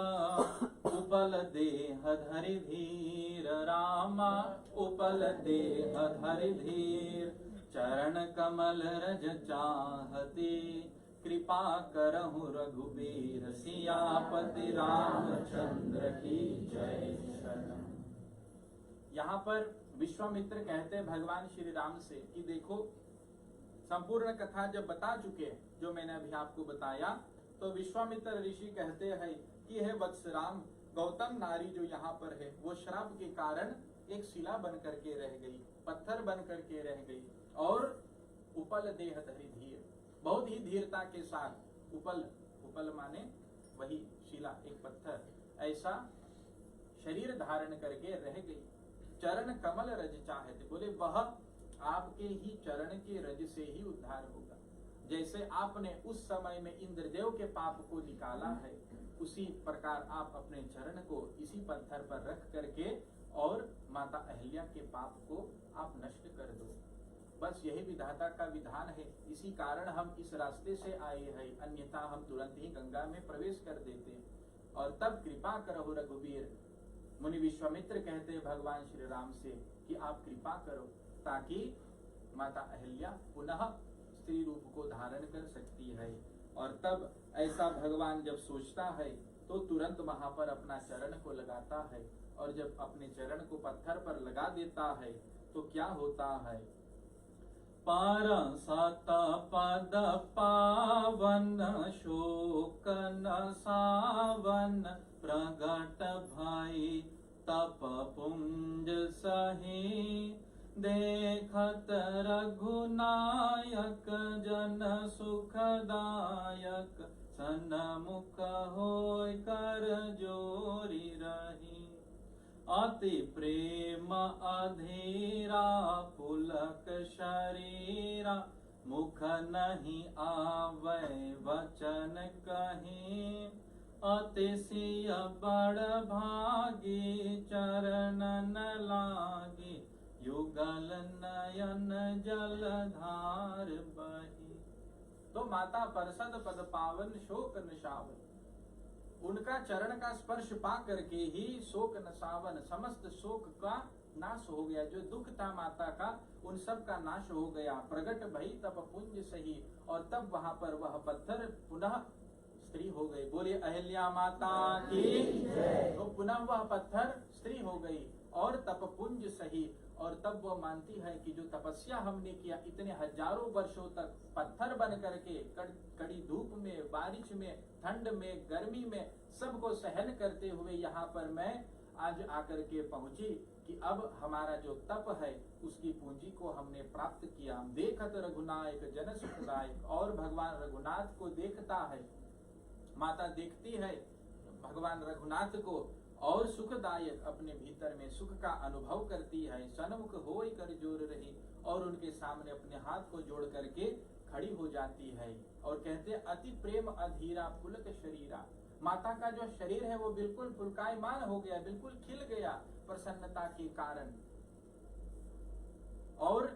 उपल देह धरि धीर रामा, उपल देह धरि धीर चरण कमल रज चाहती, कृपा करहु रघुबीर सियापति रामचंद्र की जय शरण। यहाँ पर विश्वामित्र कहते हैं भगवान श्री राम से कि देखो संपूर्ण कथा जब बता चुके जो मैंने अभी आपको बताया, तो विश्वामित्र ऋषि कहते हैं कि हे वत्स राम, गौतम नारी जो यहाँ पर है वो श्राप के कारण एक शिला बन करके रह गई, पत्थर बन करके रह गई, और उपल देह धरि धीर, बहुत ही धीरता के साथ उपल माने वही शिला, एक पत्थर, ऐसा शरीर धारण करके रह गई। चरण कमल रज चाहते, बोले वह आपके ही चरण के रज से ही उद्धार होगा। जैसे आपने उस समय में इंद्रदेव के पाप को निकाला है, उसी प्रकार आप अपने चरण को इसी पत्थर पर रख करके और माता अहिल्या के पाप को आप नष्ट कर दो। बस यही विधाता का विधान है, इसी कारण हम इस रास्ते से आए हैं, अन्यथा हम तुरंत ही गंगा में प्रवेश कर देते। और तब कृपा करो रघुबीर, मुनि विश्वामित्र कहते हैं भगवान श्री राम से कि आप कृपा करो ताकि माता अहिल्या पुनः स्त्री रूप को धारण कर सकती है। और तब ऐसा भगवान जब सोचता है तो तुरंत वहां पर अपना चरण को लगाता है, और जब अपने चरण को पत्थर पर लगा देता है तो क्या होता है? परसत पद पावन शोक न सावन, प्रगट भई तप पुंज सही, देखत रघुनायक जन सुखदायक, सन्मुख होय कर जोरी रही। अति प्रेम अधीरा पुलक शरीरा, मुख नहीं आवे वचन कहीं, अतिशय बड़ भागी चरणन लागी, युगल नयन जलधार बही। तो माता परसद पद पावन शोक निशावन, उनका चरण का स्पर्श पा करके ही शोक नसावन, समस्त शोक का नाश हो गया। जो दुख था माता का उन सब का नाश हो गया। प्रगट भई तप पुंज सही, और तब वहां पर वह पत्थर पुनः स्त्री हो गई। बोले अहिल्या माता की। तो पुनः वह पत्थर स्त्री हो गई और तपपुंज सही। और तब वह मानती है कि जो तपस्या हमने किया इतने हजारों वर्षों तक पत्थर बन करके कड़ी धूप में, बारिश में, ठंड में, गर्मी में सबको सहन करते हुए यहाँ पर मैं आज आकर के पहुंची कि अब हमारा जो तप है उसकी पूंजी को हमने प्राप्त किया। देखत रघुनायक जन सुखदायक, और भगवान रघुनाथ को देखता है, माता देखती है भगवान रघुनाथ को और सुखदायक, अपने भीतर में सुख का अनुभव करती है। सन्मुख होय कर जोर रही, और उनके सामने अपने हाथ को जोड़ करके खड़ी हो जाती है और कहते हैं अति प्रेम अधीरा पुलक शरीरा। माता का जो शरीर है वो बिल्कुल पुलकायमान हो गया, बिल्कुल खिल गया प्रसन्नता के कारण। और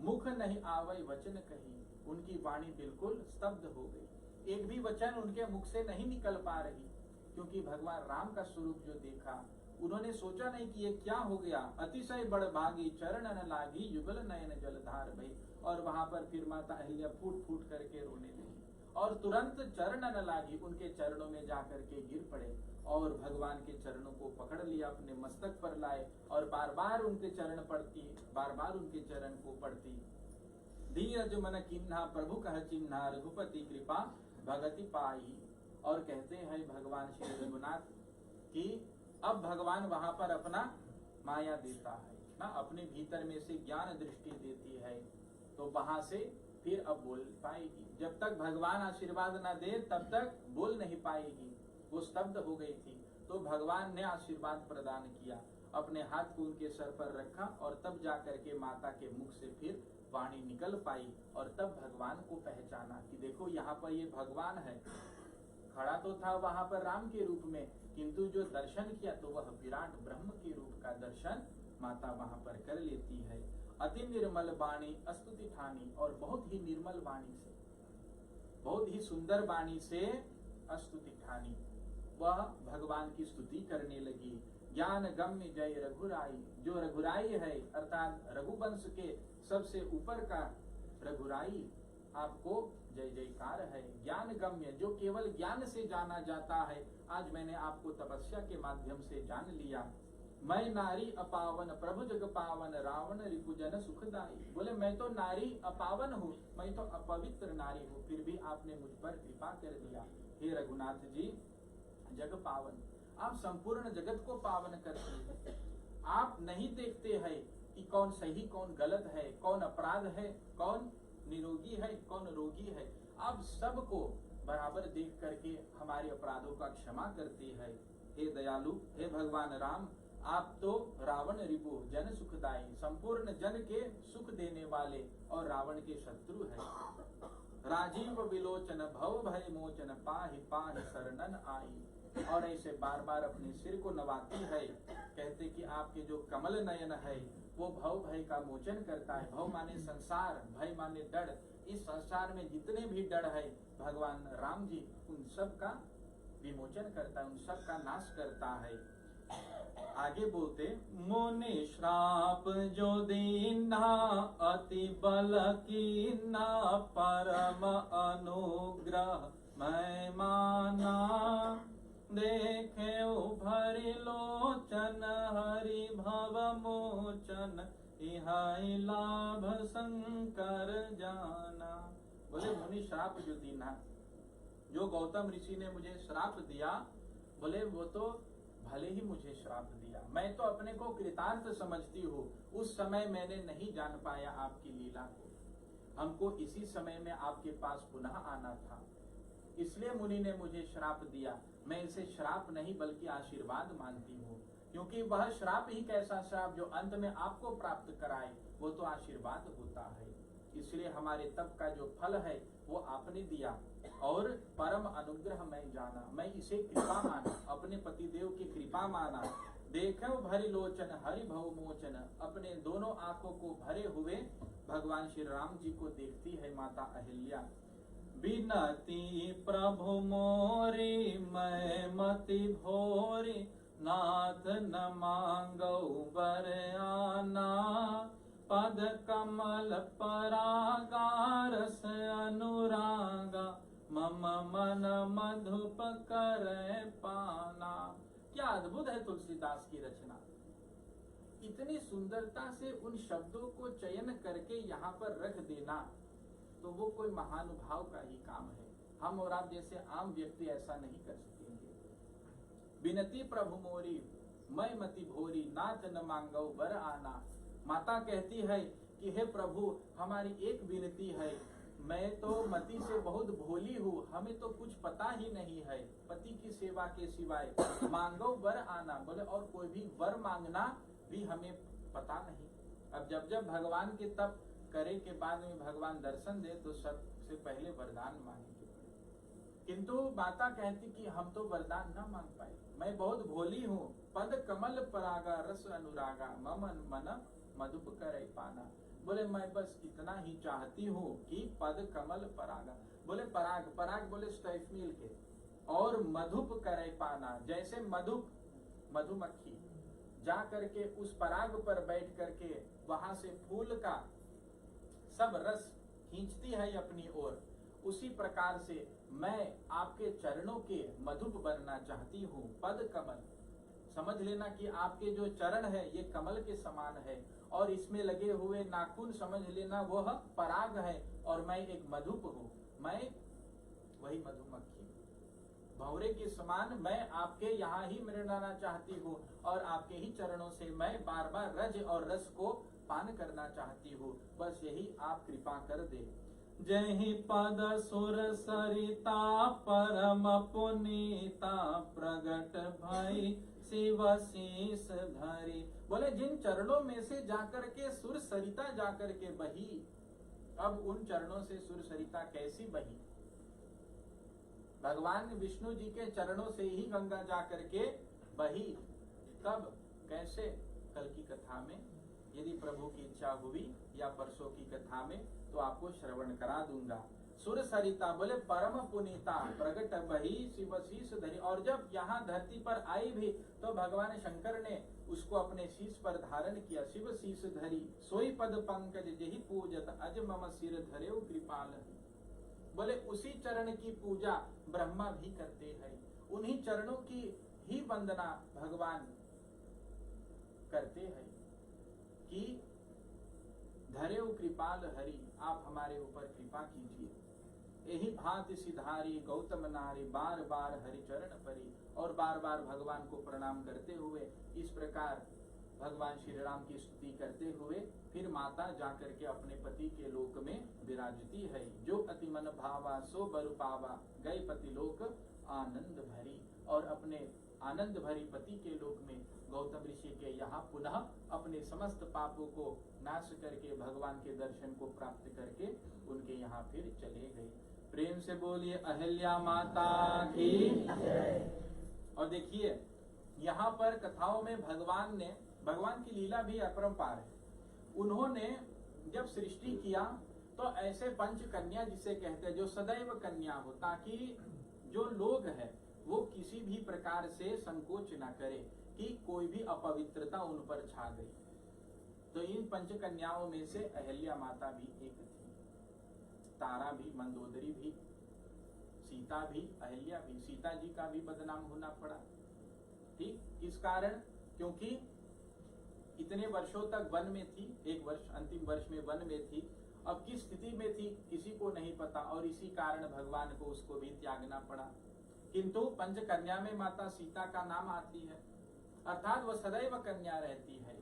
मुख नहीं आवै वचन कही, उनकी वाणी बिल्कुल स्तब्ध हो गई। एक भी वचन उनके मुख से नहीं निकल पा रही, क्योंकि भगवान राम का स्वरूप जो देखा उन्होंने सोचा नहीं कि ये क्या हो गया। अतिशय बड़ भागी चरण न लागी, युगल नयन जलधार भई। और वहां पर फिर माता अहिल्या फूट फूट करके रोने लगी और तुरंत चरण न लागी, उनके चरणों में जाकर के गिर पड़े और भगवान के चरणों को पकड़ लिया, अपने मस्तक पर लाए और बार बार उनके चरण पड़ती, बार बार उनके चरण को पड़ती। धीरज मन किन्हा प्रभु कह चिन्हा, रघुपति कृपा भगति पाई। और कहते हैं भगवान श्री रघुनाथ कि अब भगवान वहां पर अपना माया देता है ना, अपने भीतर में से ज्ञान दृष्टि देती है, तो वहां से फिर अब बोल पाएगी। जब तक भगवान आशीर्वाद ना दे तब तक बोल नहीं पाएगी, वो स्तब्ध हो गई थी। तो भगवान ने आशीर्वाद प्रदान किया, अपने हाथ को उनके सर पर रखा और तब जाकर के माता के मुख से फिर वाणी निकल पाई। और तब भगवान को पहचाना कि देखो यहाँ पर ये भगवान है। खड़ा तो था वहां पर राम के रूप में, किंतु जो दर्शन किया तो वह विराट ब्रह्म के रूप का दर्शन माता वहां पर कर लेती है। अति निर्मल वाणी स्तुति ठानी, और बहुत ही निर्मल वाणी से, बहुत ही सुंदर वाणी से स्तुति ठानी, वह भगवान की स्तुति करने लगी। ज्ञान गम्य जय रघुराई, जो रघुराई है अर्थात रघुवंश के सबसे ऊपर का रघुराई, आपको जय जयकार है। ज्ञान गम्य, जो केवल ज्ञान से जाना जाता है, आज मैंने आपको तपस्या के माध्यम से जान लिया। मैं नारी अपावन प्रभु जग पावन, रावण रिपुजन सुखदाई। बोले मैं तो नारी अपावन हूँ, मैं तो अपवित्र नारी हूँ, फिर भी आपने मुझ पर कृपा कर दिया। हे रघुनाथ जी, जग पावन, आप संपूर्ण जगत को पावन करते हैं। आप नहीं देखते हैं कि कौन सही कौन गलत है, कौन अपराध है, कौन निरोगी है, कौन रोगी है। आप सबको बराबर देख करके हमारे अपराधों का क्षमा करते हैं। हे दयालु, हे भगवान राम, आप तो रावण रिपु जन सुखदाई, संपूर्ण जन के सुख देने वाले और रावण के शत्रु है। राजीव विलोचन भव भय मोचन, पाहि पाहि शरणन आई। और ऐसे बार बार अपने सिर को नवाती है, कहते कि आपके जो कमल नयन है वो भव भय का मोचन करता है। भव माने संसार, भय माने डर। इस संसार में जितने भी डर है भगवान राम जी उन सब का विमोचन करता है, उन सब का नाश करता है। आगे बोलते, मुनि श्राप जो दीना, अति बल कीना, परम अनुग्रह मैं माना। देखे भरि लोचन हरि भव मोचन, इहाई लाभ शंकर जाना। बोले मुनि श्राप जो दीना, जो गौतम ऋषि ने मुझे श्राप दिया, बोले वो तो भले ही मुझे श्राप दिया, मैं तो अपने को कृतार्थ समझती हूँ। उस समय मैंने नहीं जान पाया आपकी लीला को, हमको इसी समय में आपके पास पुनः आना था, इसलिए मुनि ने मुझे श्राप दिया। मैं इसे श्राप नहीं बल्कि आशीर्वाद मानती हूँ, क्योंकि वह श्राप ही कैसा श्राप जो अंत में आपको प्राप्त कराए, वो तो आशीर्वाद होता है। इसलिए हमारे तप का जो फल है वो आपने दिया और परम अनुग्रह मैं जाना, मैं इसे कृपा माना, अपने पतिदेव की कृपा माना। देखो भरि लोचन हरि भव मोचन, अपने दोनों आंखों को भरे हुए भगवान श्री राम जी को देखती है माता अहिल्या। बिनती प्रभु मोरी मैं मति भोरी, नाथ न मांगो बर आना। पद कमल परागा रस अनुरागा, मम मन मधुप करे पाना। क्या अद्भुत है तुलसीदास की रचना, इतनी सुंदरता से उन शब्दों को चयन करके यहाँ पर रख देना, तो वो कोई महानुभाव का ही काम है। हम और आप जैसे आम व्यक्ति ऐसा नहीं कर सकेंगे। बिनती प्रभु मोरी मैं मति भोरी, नाथ न मांगो बर आना। माता कहती है कि हे प्रभु हमारी एक विनती है, मैं तो मति से बहुत भोली हूँ, हमें तो कुछ पता ही नहीं है पति की सेवा के सिवाय, मांगो वर आना। बोले और कोई भी वर मांगना भी हमें पता नहीं। अब जब जब भगवान के तप करे के बाद में भगवान दर्शन दे तो सबसे पहले वरदान मांगेंगे, किंतु माता कहती कि हम तो वरदान न मांग पाए, मैं बहुत भोली हूँ। पद कमल परागा रस अनुरागा, मम मन मधुप करे पाना। बोले मैं बस इतना ही चाहती हूँ कि पद कमल परागा, बोले पराग, पराग बोले स्टैफनील के, और मधुप करे पाना, जैसे मधुप मधुमक्खी जा करके उस पराग पर बैठ करके वहां से फूल का सब रस खींचती है अपनी ओर, उसी प्रकार से मैं आपके चरणों के मधुप बनना चाहती हूँ। पद कमल, समझ लेना कि आपके जो चरण है ये कमल के समान है, और इसमें लगे हुए नाखून समझ लेना वह पराग है, और मैं एक मधुप हूँ, मैं वही मधुमक्खी भंवरे के समान मैं आपके यहाँ ही मृडाना चाहती हूँ, और आपके ही चरणों से मैं बार बार रज और रस को पान करना चाहती हूँ। बस यही आप कृपा कर दे। जहि पद सुर सरिता परम पुनीता, प्रगट भई शिव शीस धरी। बोले जिन चरणों में से जाकर के सुर सरिता जाकर के बही, अब उन चरणों से सुर सरिता कैसी बही? भगवान विष्णु जी के चरणों से ही गंगा जाकर के बही। कब, कैसे? कल की कथा में यदि प्रभु की इच्छा हुई, या परसों की कथा में, तो आपको श्रवण करा दूंगा। सुर सरिता बोले परम पुनीता, प्रगट बही शिव शीस धरी। और जब यहाँ धरती पर आई भी तो भगवान शंकर ने उसको अपने शीश पर धारण किया। शिव शीस धरी सोई पद पंकज जेहि पूजत, अज मम सिर धरेउ कृपाल। बोले उसी चरण की पूजा ब्रह्मा भी करते हैं, उन्हीं चरणों की ही वंदना भगवान करते हैं कि धरेउ कृपाल हरि, आप हमारे ऊपर कृपा कीजिए। यही भांति सिधारी गौतम नारी, बार बार हरि चरण परी। और बार बार भगवान को प्रणाम करते हुए इस प्रकार भगवान श्री राम की स्तुति करते हुए फिर माता जाकर के अपने पति के लोक में विराजती है। जो अति मन भावा सो बरु पावा, गए पति लोक आनंद भरी। और अपने आनंद भरी पति के लोक में गौतम ऋषि के यहाँ पुनः अपने समस्त पापों को नाश करके भगवान के दर्शन को प्राप्त करके उनके यहाँ फिर चले गए। प्रेम से बोलिए अहिल्या माता की। और देखिए यहाँ पर कथाओं में भगवान की लीला भी अपरंपार है। उन्होंने जब सृष्टि किया तो ऐसे पंच कन्या जिसे कहते हैं, जो सदैव कन्या हो, ताकि जो लोग हैं वो किसी भी प्रकार से संकोच ना करे कि कोई भी अपवित्रता उन पर छा गई। तो इन पंच कन्याओं में से अहिल्या माता भी एक थी, तारा भी, मंदोदरी भी, सीता भी, अहिल्या भी, सीता जी का भी बदनाम होना पड़ा। ठीक, किस कारण? क्योंकि इतने वर्षों तक वन में थी, एक वर्ष अंतिम वर्ष में वन में थी, अब किस स्थिति में थी किसी को नहीं पता, और इसी कारण भगवान को उसको भी त्यागना पड़ा। किंतु पंचकन्या में माता सीता का नाम आती है, अर्थात वह सदैव कन्या रहती है।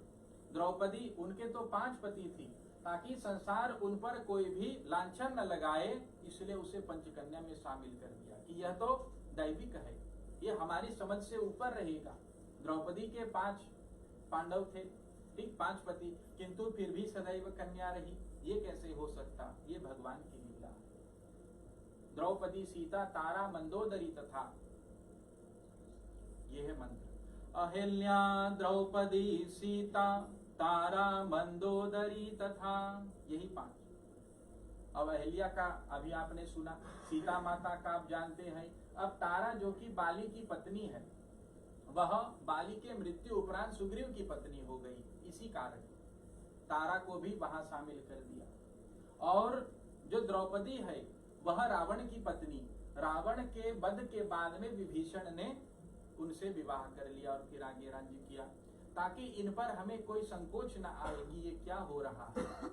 द्रौपदी, उनके तो 5 पति थी, ताकि संसार उन पर कोई भी लांछन न लगाए, इसलिए उसे पंचकन्या में शामिल कर दिया कि यह तो दैविक है, ये हमारी समझ से ऊपर रहेगा। द्रौपदी के 5 पांडव थे, ठीक, 5 पति, किंतु फिर भी सदैव कन्या रही, ये कैसे हो सकता? ये भगवान की लीला है। द्रौपदी सीता तारा मंदोदरी तथा, ये है मंत्र, अहिल्या द्रौपदी सीता तारा मंदोदरी तथा, यही 5। अब अहिल्या का अभी आपने सुना, सीता माता का आप जानते हैं। अब तारा जो कि बाली की पत्नी है, वह बाली के मृत्यु उपरांत सुग्रीव की पत्नी हो गई, इसी कारण तारा को भी वहां शामिल कर दिया। और जो द्रौपदी है वह रावण की पत्नी, रावण के वध के बाद में विभीषण ने उनसे विवाह कर लिया और फिर आगे राज्य किया, ताकि इन पर हमें कोई संकोच न आए कि ये क्या हो रहा है।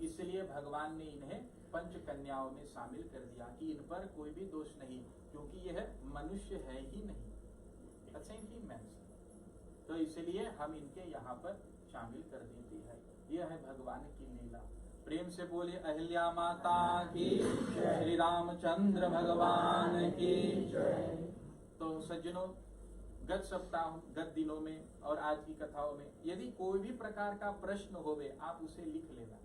इसलिए भगवान ने इन्हें पंचकन्याओं में शामिल कर दिया कि इन पर कोई भी दोष नहीं, क्योंकि यह मनुष्य है ही नहीं, तो इसलिए हम इनके यहाँ पर शामिल कर देते हैं। यह है भगवान की लीला। प्रेम से बोले अहिल्या माता की, श्री रामचंद्र भगवान की। तो सज्जनों, गत सप्ताह, गत दिनों में और आज की कथाओं में यदि कोई भी प्रकार का प्रश्न होवे, आप उसे लिख लेना,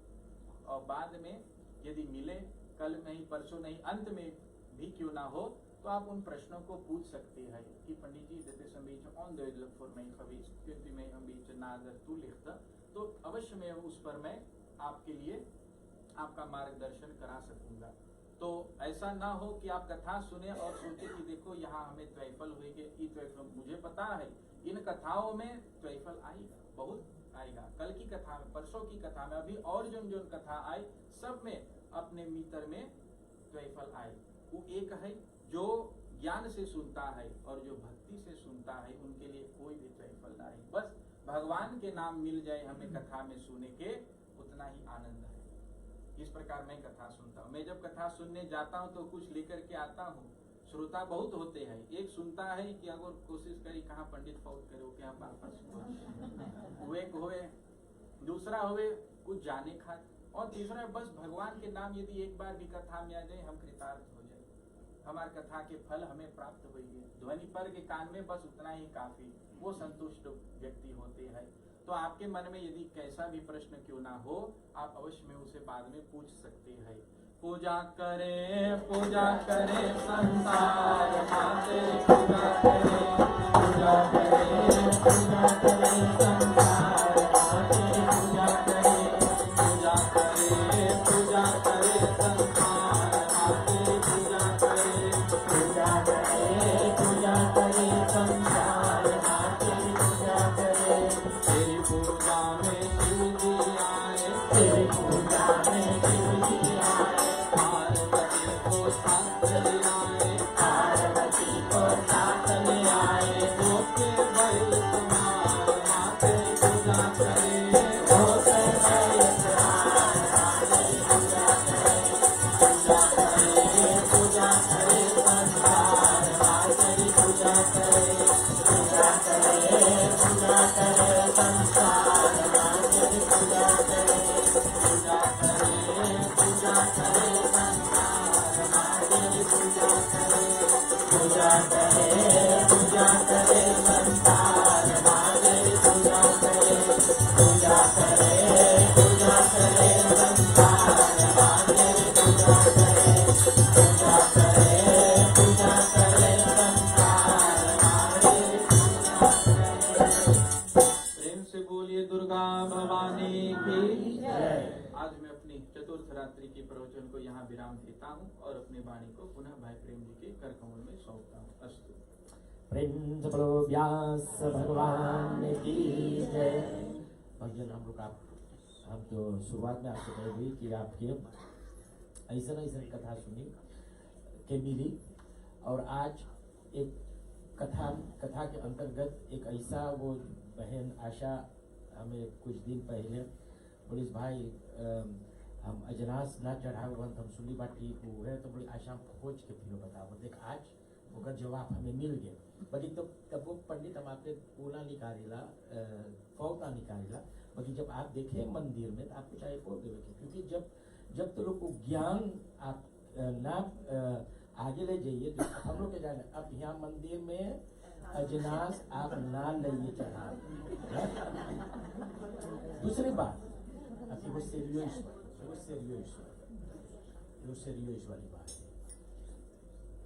और बाद में यदि मिले, कल नहीं, परसों नहीं, अंत में भी क्यों ना हो, तो आप उन प्रश्नों को पूछ सकते हैं कि पंडित जी देते समय ऑन फॉर मैं खबीज क्योंकि मैं हम बीच ना अगर तू लिखता, तो अवश्य मैं उस पर मैं आपके लिए आपका मार्गदर्शन करा सकूंगा। तो ऐसा ना हो कि आप कथा सुने और सोचे कि देखो यहाँ हमें त्वैफल हुई, त्वैफल, मुझे पता है इन कथाओं में त्वैफल आएगा, बहुत आएगा। कल की कथा में, परसों की कथा में, अभी और जो कथा आई, सब में अपने मित्र में त्वैफल आए। वो एक है जो ज्ञान से सुनता है और जो भक्ति से सुनता है, उनके लिए कोई भी त्वैफल नहीं। बस भगवान के नाम मिल जाए हमें कथा में सुने के, उतना ही आनंद है। इस प्रकार मैं कथा सुनता हूँ। मैं जब कथा सुनने जाता हूँ तो कुछ लेकर के आता हूँ। श्रोता बहुत होते हैं, एक सुनता है कि अगर कोशिश करी कहाँ पंडित फौत करो क्या वापस हुए, दूसरा हुए कुछ जाने खाए, और तीसरा बस भगवान के नाम यदि एक बार भी कथा में आ जाए हम कृतार्थ हो जाए, हमारी कथा के फल हमें प्राप्त हुई है। ध्वनि पर के कान में बस उतना ही काफी, वो संतुष्ट व्यक्ति होते हैं। तो आपके मन में यदि कैसा भी प्रश्न क्यों ना हो, आप अवश्य में उसे बाद में पूछ सकते हैं। पूजा करे संसार माते, पूजा करे संसार माते, पूजा करे, व्यास भगवान की जय। भजन हम लोग हम तो शुरुआत में आपसे कह दी कि आपके ऐसा कथा सुनी के मिली। और आज एक कथा के अंतर्गत एक ऐसा वो बहन आशा हमें कुछ दिन पहले पुलिस भाई हम अजनास ना चढ़ा हुआ हम सुनी बात ठीक हो है तो बड़ी आशा खोज के फिर बताओ देख आज ओकर जवाब हमें मिल गया। बाकी तब वो पंडित हम आपके पूना निकालेला फौता निकालेला। बाकी जब आप देखें मंदिर में तो आपको चाहिए बोल देवे क्योंकि जब तो लोग को ज्ञान आप ना आगे ले जाइए तो हम लोग के जाने अब यहाँ मंदिर में अजनास आप ना ले चढ़ा। दूसरी बात अब वो सीरियस वाली बात है।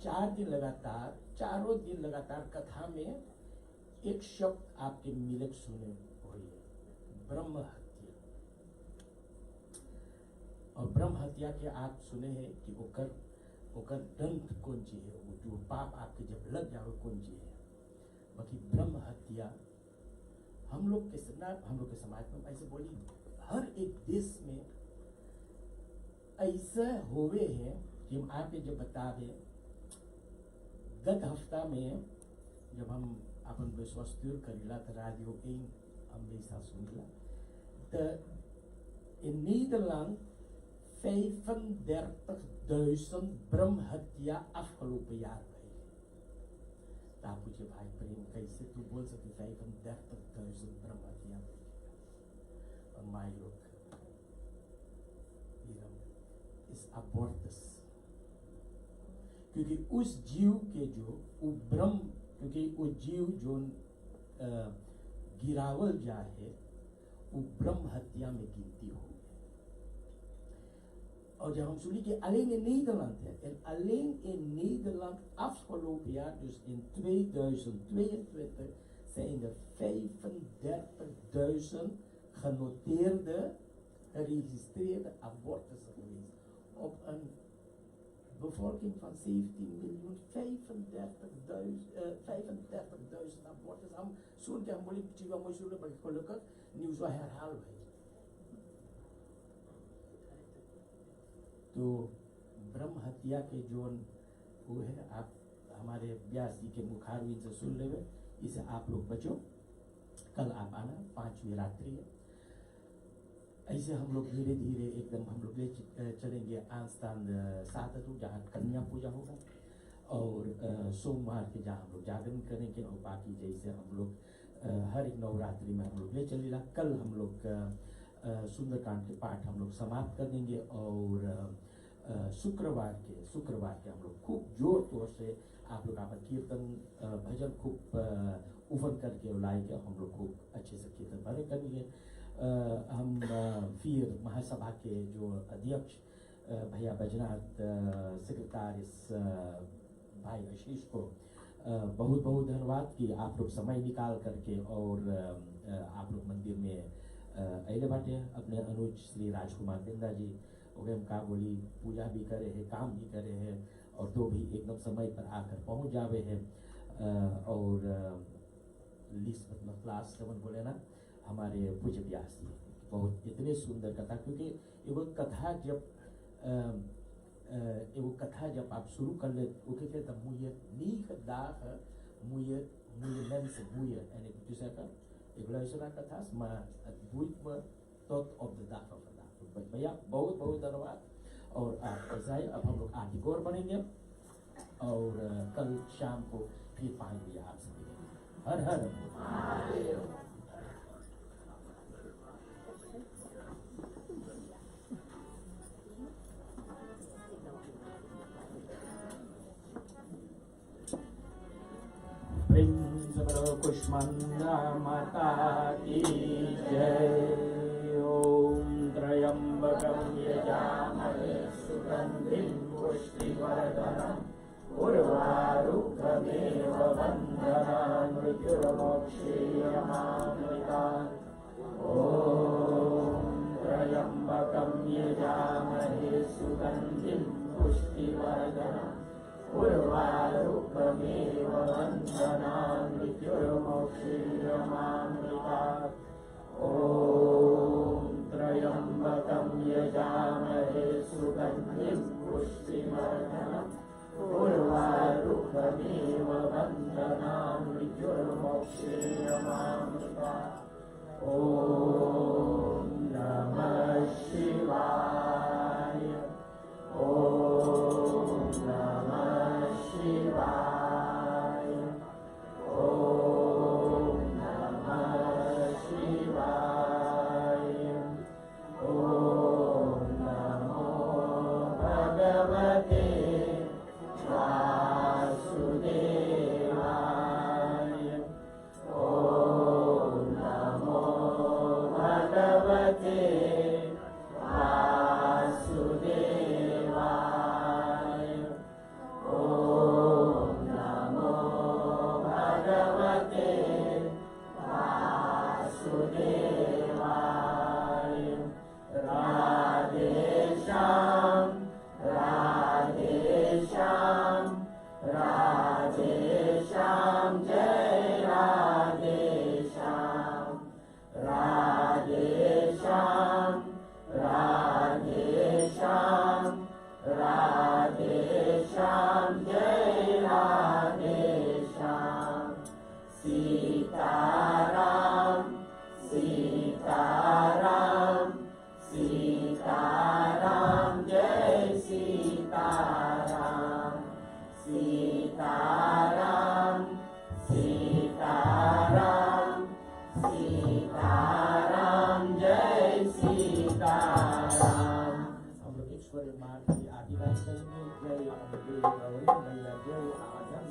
4 दिन लगातार चारों दिन लगातार कथा में एक शब्द आपके मिलक सुने हुई है ब्रह्म हत्या। और ब्रह्म हत्या के आप सुने हैं कि ओकर दंत कौन चीज है वो जो पाप आपके जब लग जाओ कौन चीज है। बाकी ब्रह्म हत्या हम लोग के समाज में ऐसे बोली हर एक देश में ऐसा होवे है कि हम आप जब बतावे गत हफ्ता में जब हम अपन विश्वास करेला तो radio 1 हम ऐसा सुनला तो in Nederland 35.000 ब्रह्महत्या afgelopen jaar गई। तो आप पूछे भाई प्रेम कैसे तू बोल सकते 35.000 ब्रह्महत्या और माय लोग इस अबॉर्टस क्योंकि उस जीव के जो ब्रह्म क्योंकि वो जीव जो गिरावल जाए वो ब्रह्म हत्या में गिनती हो। और जब हम सुनी कि alleen in Nederland है en alleen in Nederland afgelopen jaar dus in 2022 zijn er 35.000 genoteerde geregistreerde abortussen geweest op een bevolking van 17 miljoen 35.000 abortus। हम सुन के हम बोली चीज़ हम सुन बड़ी को लेकर न्यूज़ में हैरान हुए। तो ब्रह्म हत्या के जोन वो है आप हमारे व्यास जी के मुखारविंद से सुन लेवे इसे आप लोग बचो। कल आप आना 5वीं रात्रि है। ऐसे हम लोग धीरे धीरे एकदम हम लोग ले चलेंगे आस्थान सातु जहाँ कन्या पूजा होगा और सोमवार के जहाँ हम लोग जागरण करेंगे और बाकी जैसे हम लोग हर एक नवरात्रि में हम लोग ले चलेगा। कल हम लोग सुंदरकांड के पाठ हम लोग समाप्त कर देंगे और शुक्रवार के हम लोग खूब जोर तोर से आप लोग आपका कीर्तन भजन खूब उफन करके लाएंगे। हम लोग खूब अच्छे से कीर्तन भजन करेंगे। हम फिर महासभा के जो अध्यक्ष भैया बैजनाथ सेक्रेटरी भाई आशीष को बहुत बहुत धन्यवाद कि आप लोग समय निकाल करके और आप लोग मंदिर में अले बाटे अपने अनुज श्री राजकुमार बिंदा जी वगैरह का बोली पूजा भी करे हैं काम भी करे हैं और तो भी एकदम समय पर आकर पहुंच जावे हैं। और लिस्ट क्लास 7 बोले ना हमारे पूज्य व्यास जी बहुत इतने सुंदर कथा क्योंकि एगो कथा जब आप शुरू कर ले वो कहते तब मुझे नीक दाह मुझे men से मुझे यानी दूसरा का एक लड़का कथा बुद्ध में tot op de dag van vandaag। भैया बहुत बहुत धन्यवाद। और आप ऐसा है अब हम लोग आरती गौर बनेंगे और कल शाम को फिर 5 बजे आपसे मिलेंगे। हर हर कुष्मंदा माता की जय। ओम त्र्यंबकं यजामहे सुगंधिं पुष्टिवर्धनम् उर्वारुकमेव बन्धनान् मृत्युर्मोक्षीयमामृतात्। ओम त्र्यंबकं यजामहे सुगंधिं पुष्टिवर्धनम् उर्वारुकमेव बन्धनान् मृत्युर्मोक्षीयमामृतात्। ओम त्र्यंबकं यजामहे सुगंधिं पुष्टिवर्धनम् तमेव बन्धनान् मृत्युर्मोक्षेयमामृता। ॐ नमः शिवाय। ॐ नमः शिवाय। ॐ नमः शिवाय। ॐ नमो भगवते वासुदेवाय। ॐ नमो भगवते वासुदेवाय। ॐ नमो भगवते वासुदेवाय। राधेश्याम राधेश्याम राधेश्याम जय राधेश्याम। राधेश्याम राधेश्याम राधेश्याम जय राधेश्याम। सीताराम सीताराम सीताराम जय सीताराम। सीताराम सीताराम सीताराम जय सीताराम। हम लोग ईश्वर मार्ग की आदिवासी करेंगे। जय अम्बे गौरी मैया जय आदम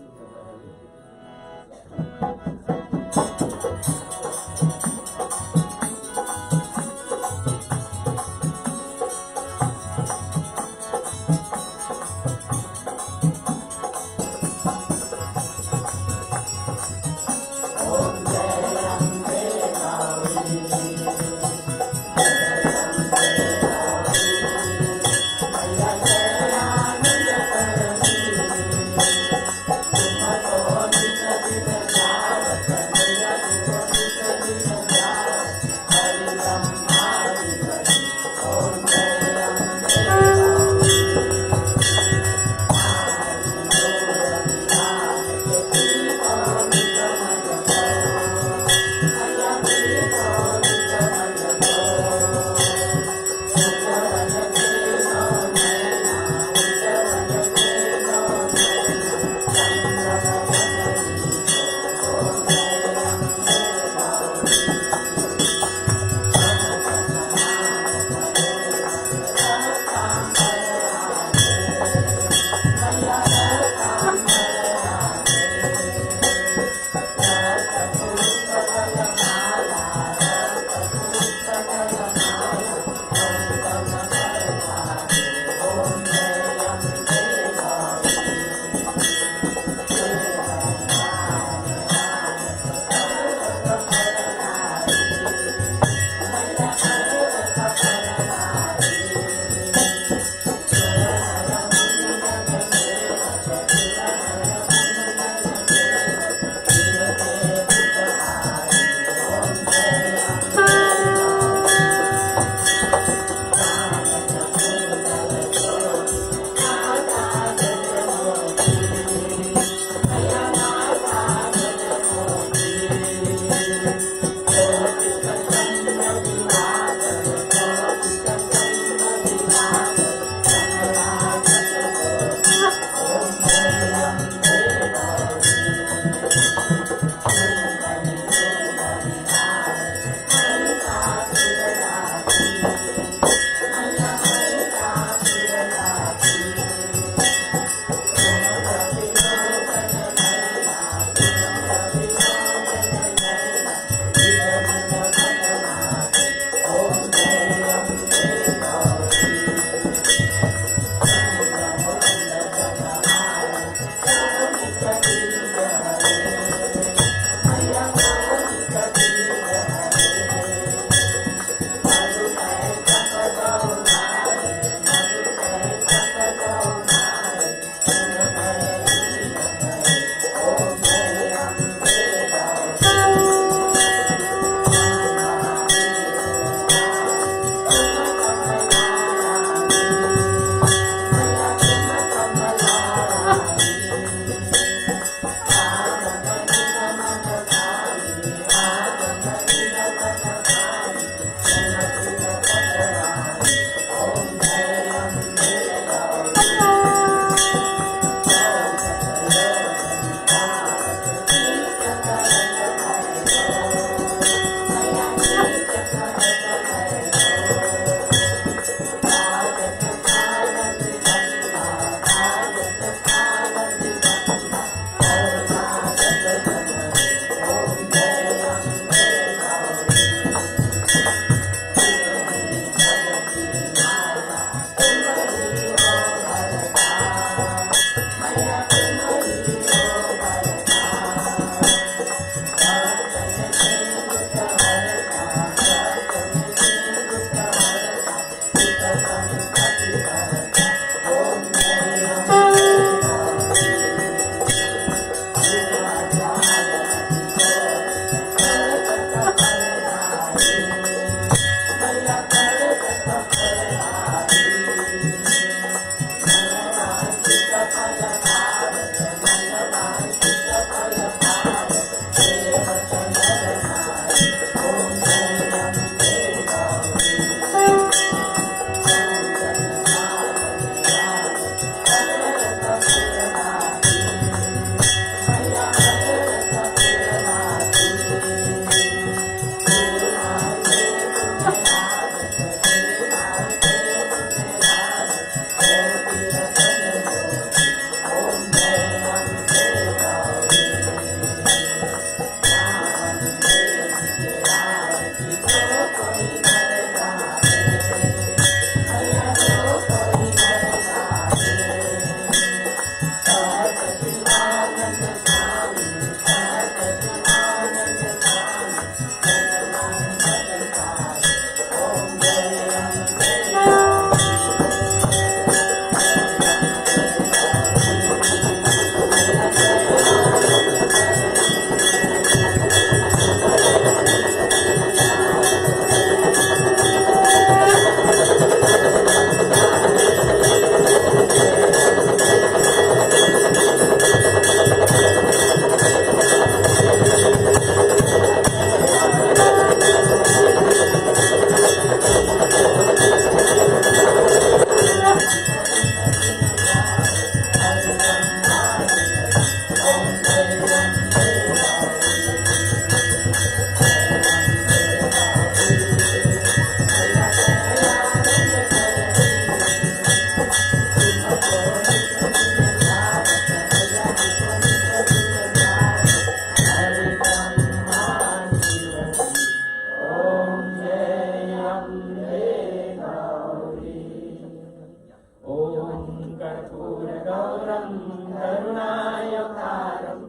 कर्पूरगौरं करुणावतारं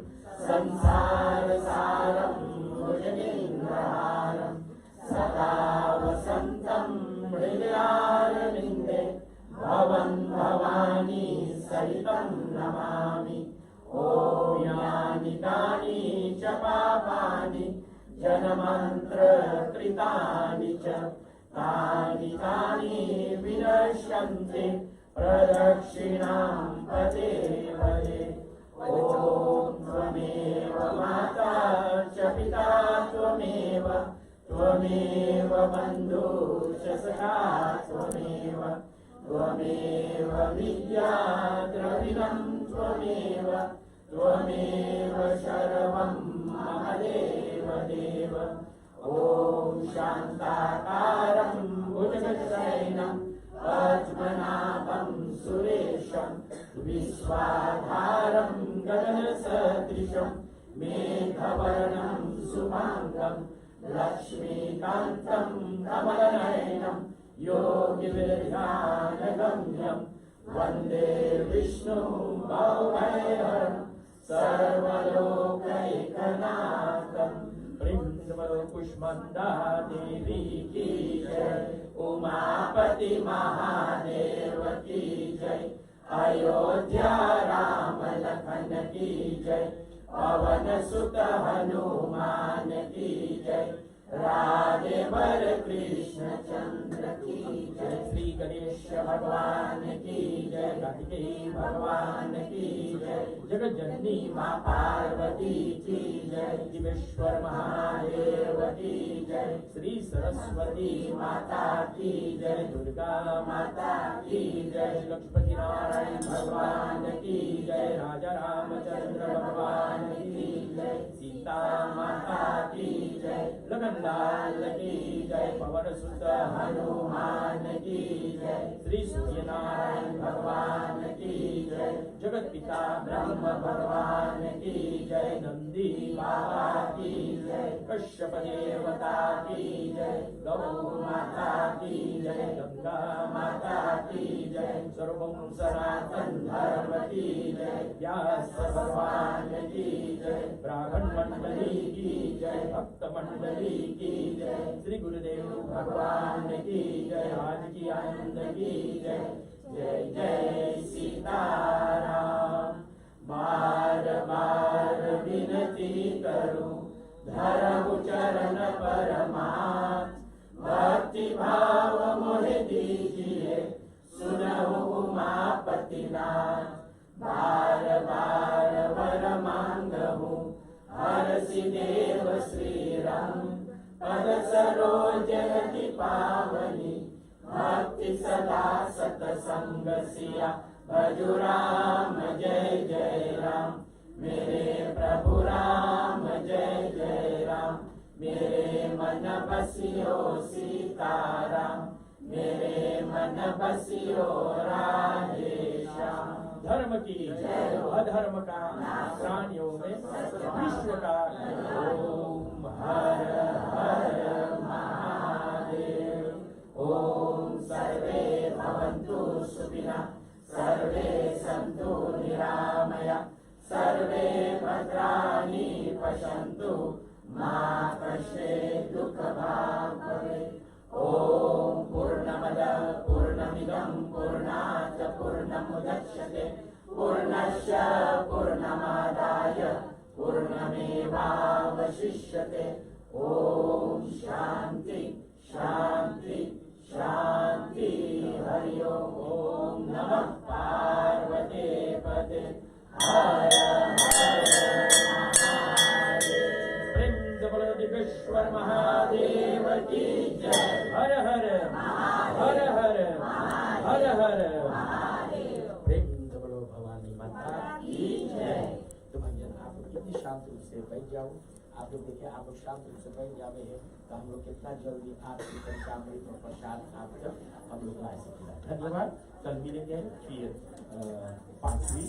संसारसारं भुजगेन्द्रहारं सदा वसन्तं हृदयारविन्दे भवं भवानी सहितं नमामि। ॐ यानि कानि च पापानि जन्मान्तरकृतानि च तानि तानि विनश्यन्ति प्रदक्षिणां पदे पदे। ॐ त्वमेव माता च पिता त्वमेव त्वमेव बन्धुश्च सखा त्वमेव त्वमेव विद्या द्रविणं त्वमेव त्वमेव सर्वं मम देव देव। ॐ शान्ताकारं भुजगशयनं पद्मनाभं सुरेशं विश्वाधारं गगनसदृशं मेघवर्णं शुभाङ्गं लक्ष्मीकान्तं कमलनयनं योगिविद्यानगम्यं वन्दे विष्णुं भवभयहरं सर्वलोकैकनाथं। पुष्पंदा देवी की जय, उमापति महादेव की जय, अयोध्या राम लखन की जय, पवन सुत हनुमान की जय, राधे वर कृष्ण चंद्र की जय, श्री गणेश भगवान की जय, कार्तिकेय भगवान की जय, जगत जननी माँ पार्वती की जय, दिवेश्वर महादेव की जय, श्री सरस्वती माता की जय, दुर्गा माता की जय, लक्ष्मी नारायण भगवान की जय, राजा रामचंद्र भगवान की जय, सीता माता की जय, लखनलाल की जय, पवन सुत हनुमान की जय, श्री सूर्यनारायण भगवान की जय, जगत पिता ब्रह्म भगवान की जय, नंदी बाबा की जय, कश्यप देवता की जय, गौ माता की जय, गंगा माता की जय, सर्वं सनातन धर्म की जय, व्यास भगवान की जय, ब्राह्मण मंडली की जय, भक्त मंडली की जय, श्री गुरुदेव भगवान की जय, आज की आनंद की जय, जय जय सीताराम। बार बार विनती करूं धरहु चरण परमात्म, भक्ति भाव मोहि दीजिए सुनहु उमापति नाथ। बार बार वर मांगहु हरसि देव श्रीराम, पद सरोज रति पावनी भक्ति सदा सतसंग सिया, भजु राम जय जय राम, मेरे प्रभु राम जय जय राम, मेरे मन बसियो सीताराम, मेरे मन बसियो राधे श्याम। धर्म की जय, अधर्म का प्राणियों में विश्व का। ओम हर हर महादेव। ओम सर्वे भवन्तु सुखिनः, सर्वे सन्तु निरामया, सर्वे भद्राणि पश्यन्तु मा कश्चित् दुःखभाग् भवेत्। ओम पूर्णमदः पूर्णमिदं पूर्णात् पूर्णमुदच्यते, पूर्णस्य पूर्णमादाय पूर्णमेवावशिष्यते। ओम शांति शांति शांति। हरि ओम नमः पार्वते पते। हर हर महादेव। दिवेश्वर महादेव की जय। हर हर हर हर हर हर प्रेम से बोलो भवानी माता की जय। तो भैया आप लोग कितनी शांत रूप से बैठ जाओ। आप लोग देखिए, आप लोग शांत रूप से बैठ जावे हैं तो हम लोग कितना जल्दी आपकी पंचामृत और प्रसाद आप तक हम लोग ला सकेंगे। धन्यवाद। कल मिलेंगे फिर 5वीं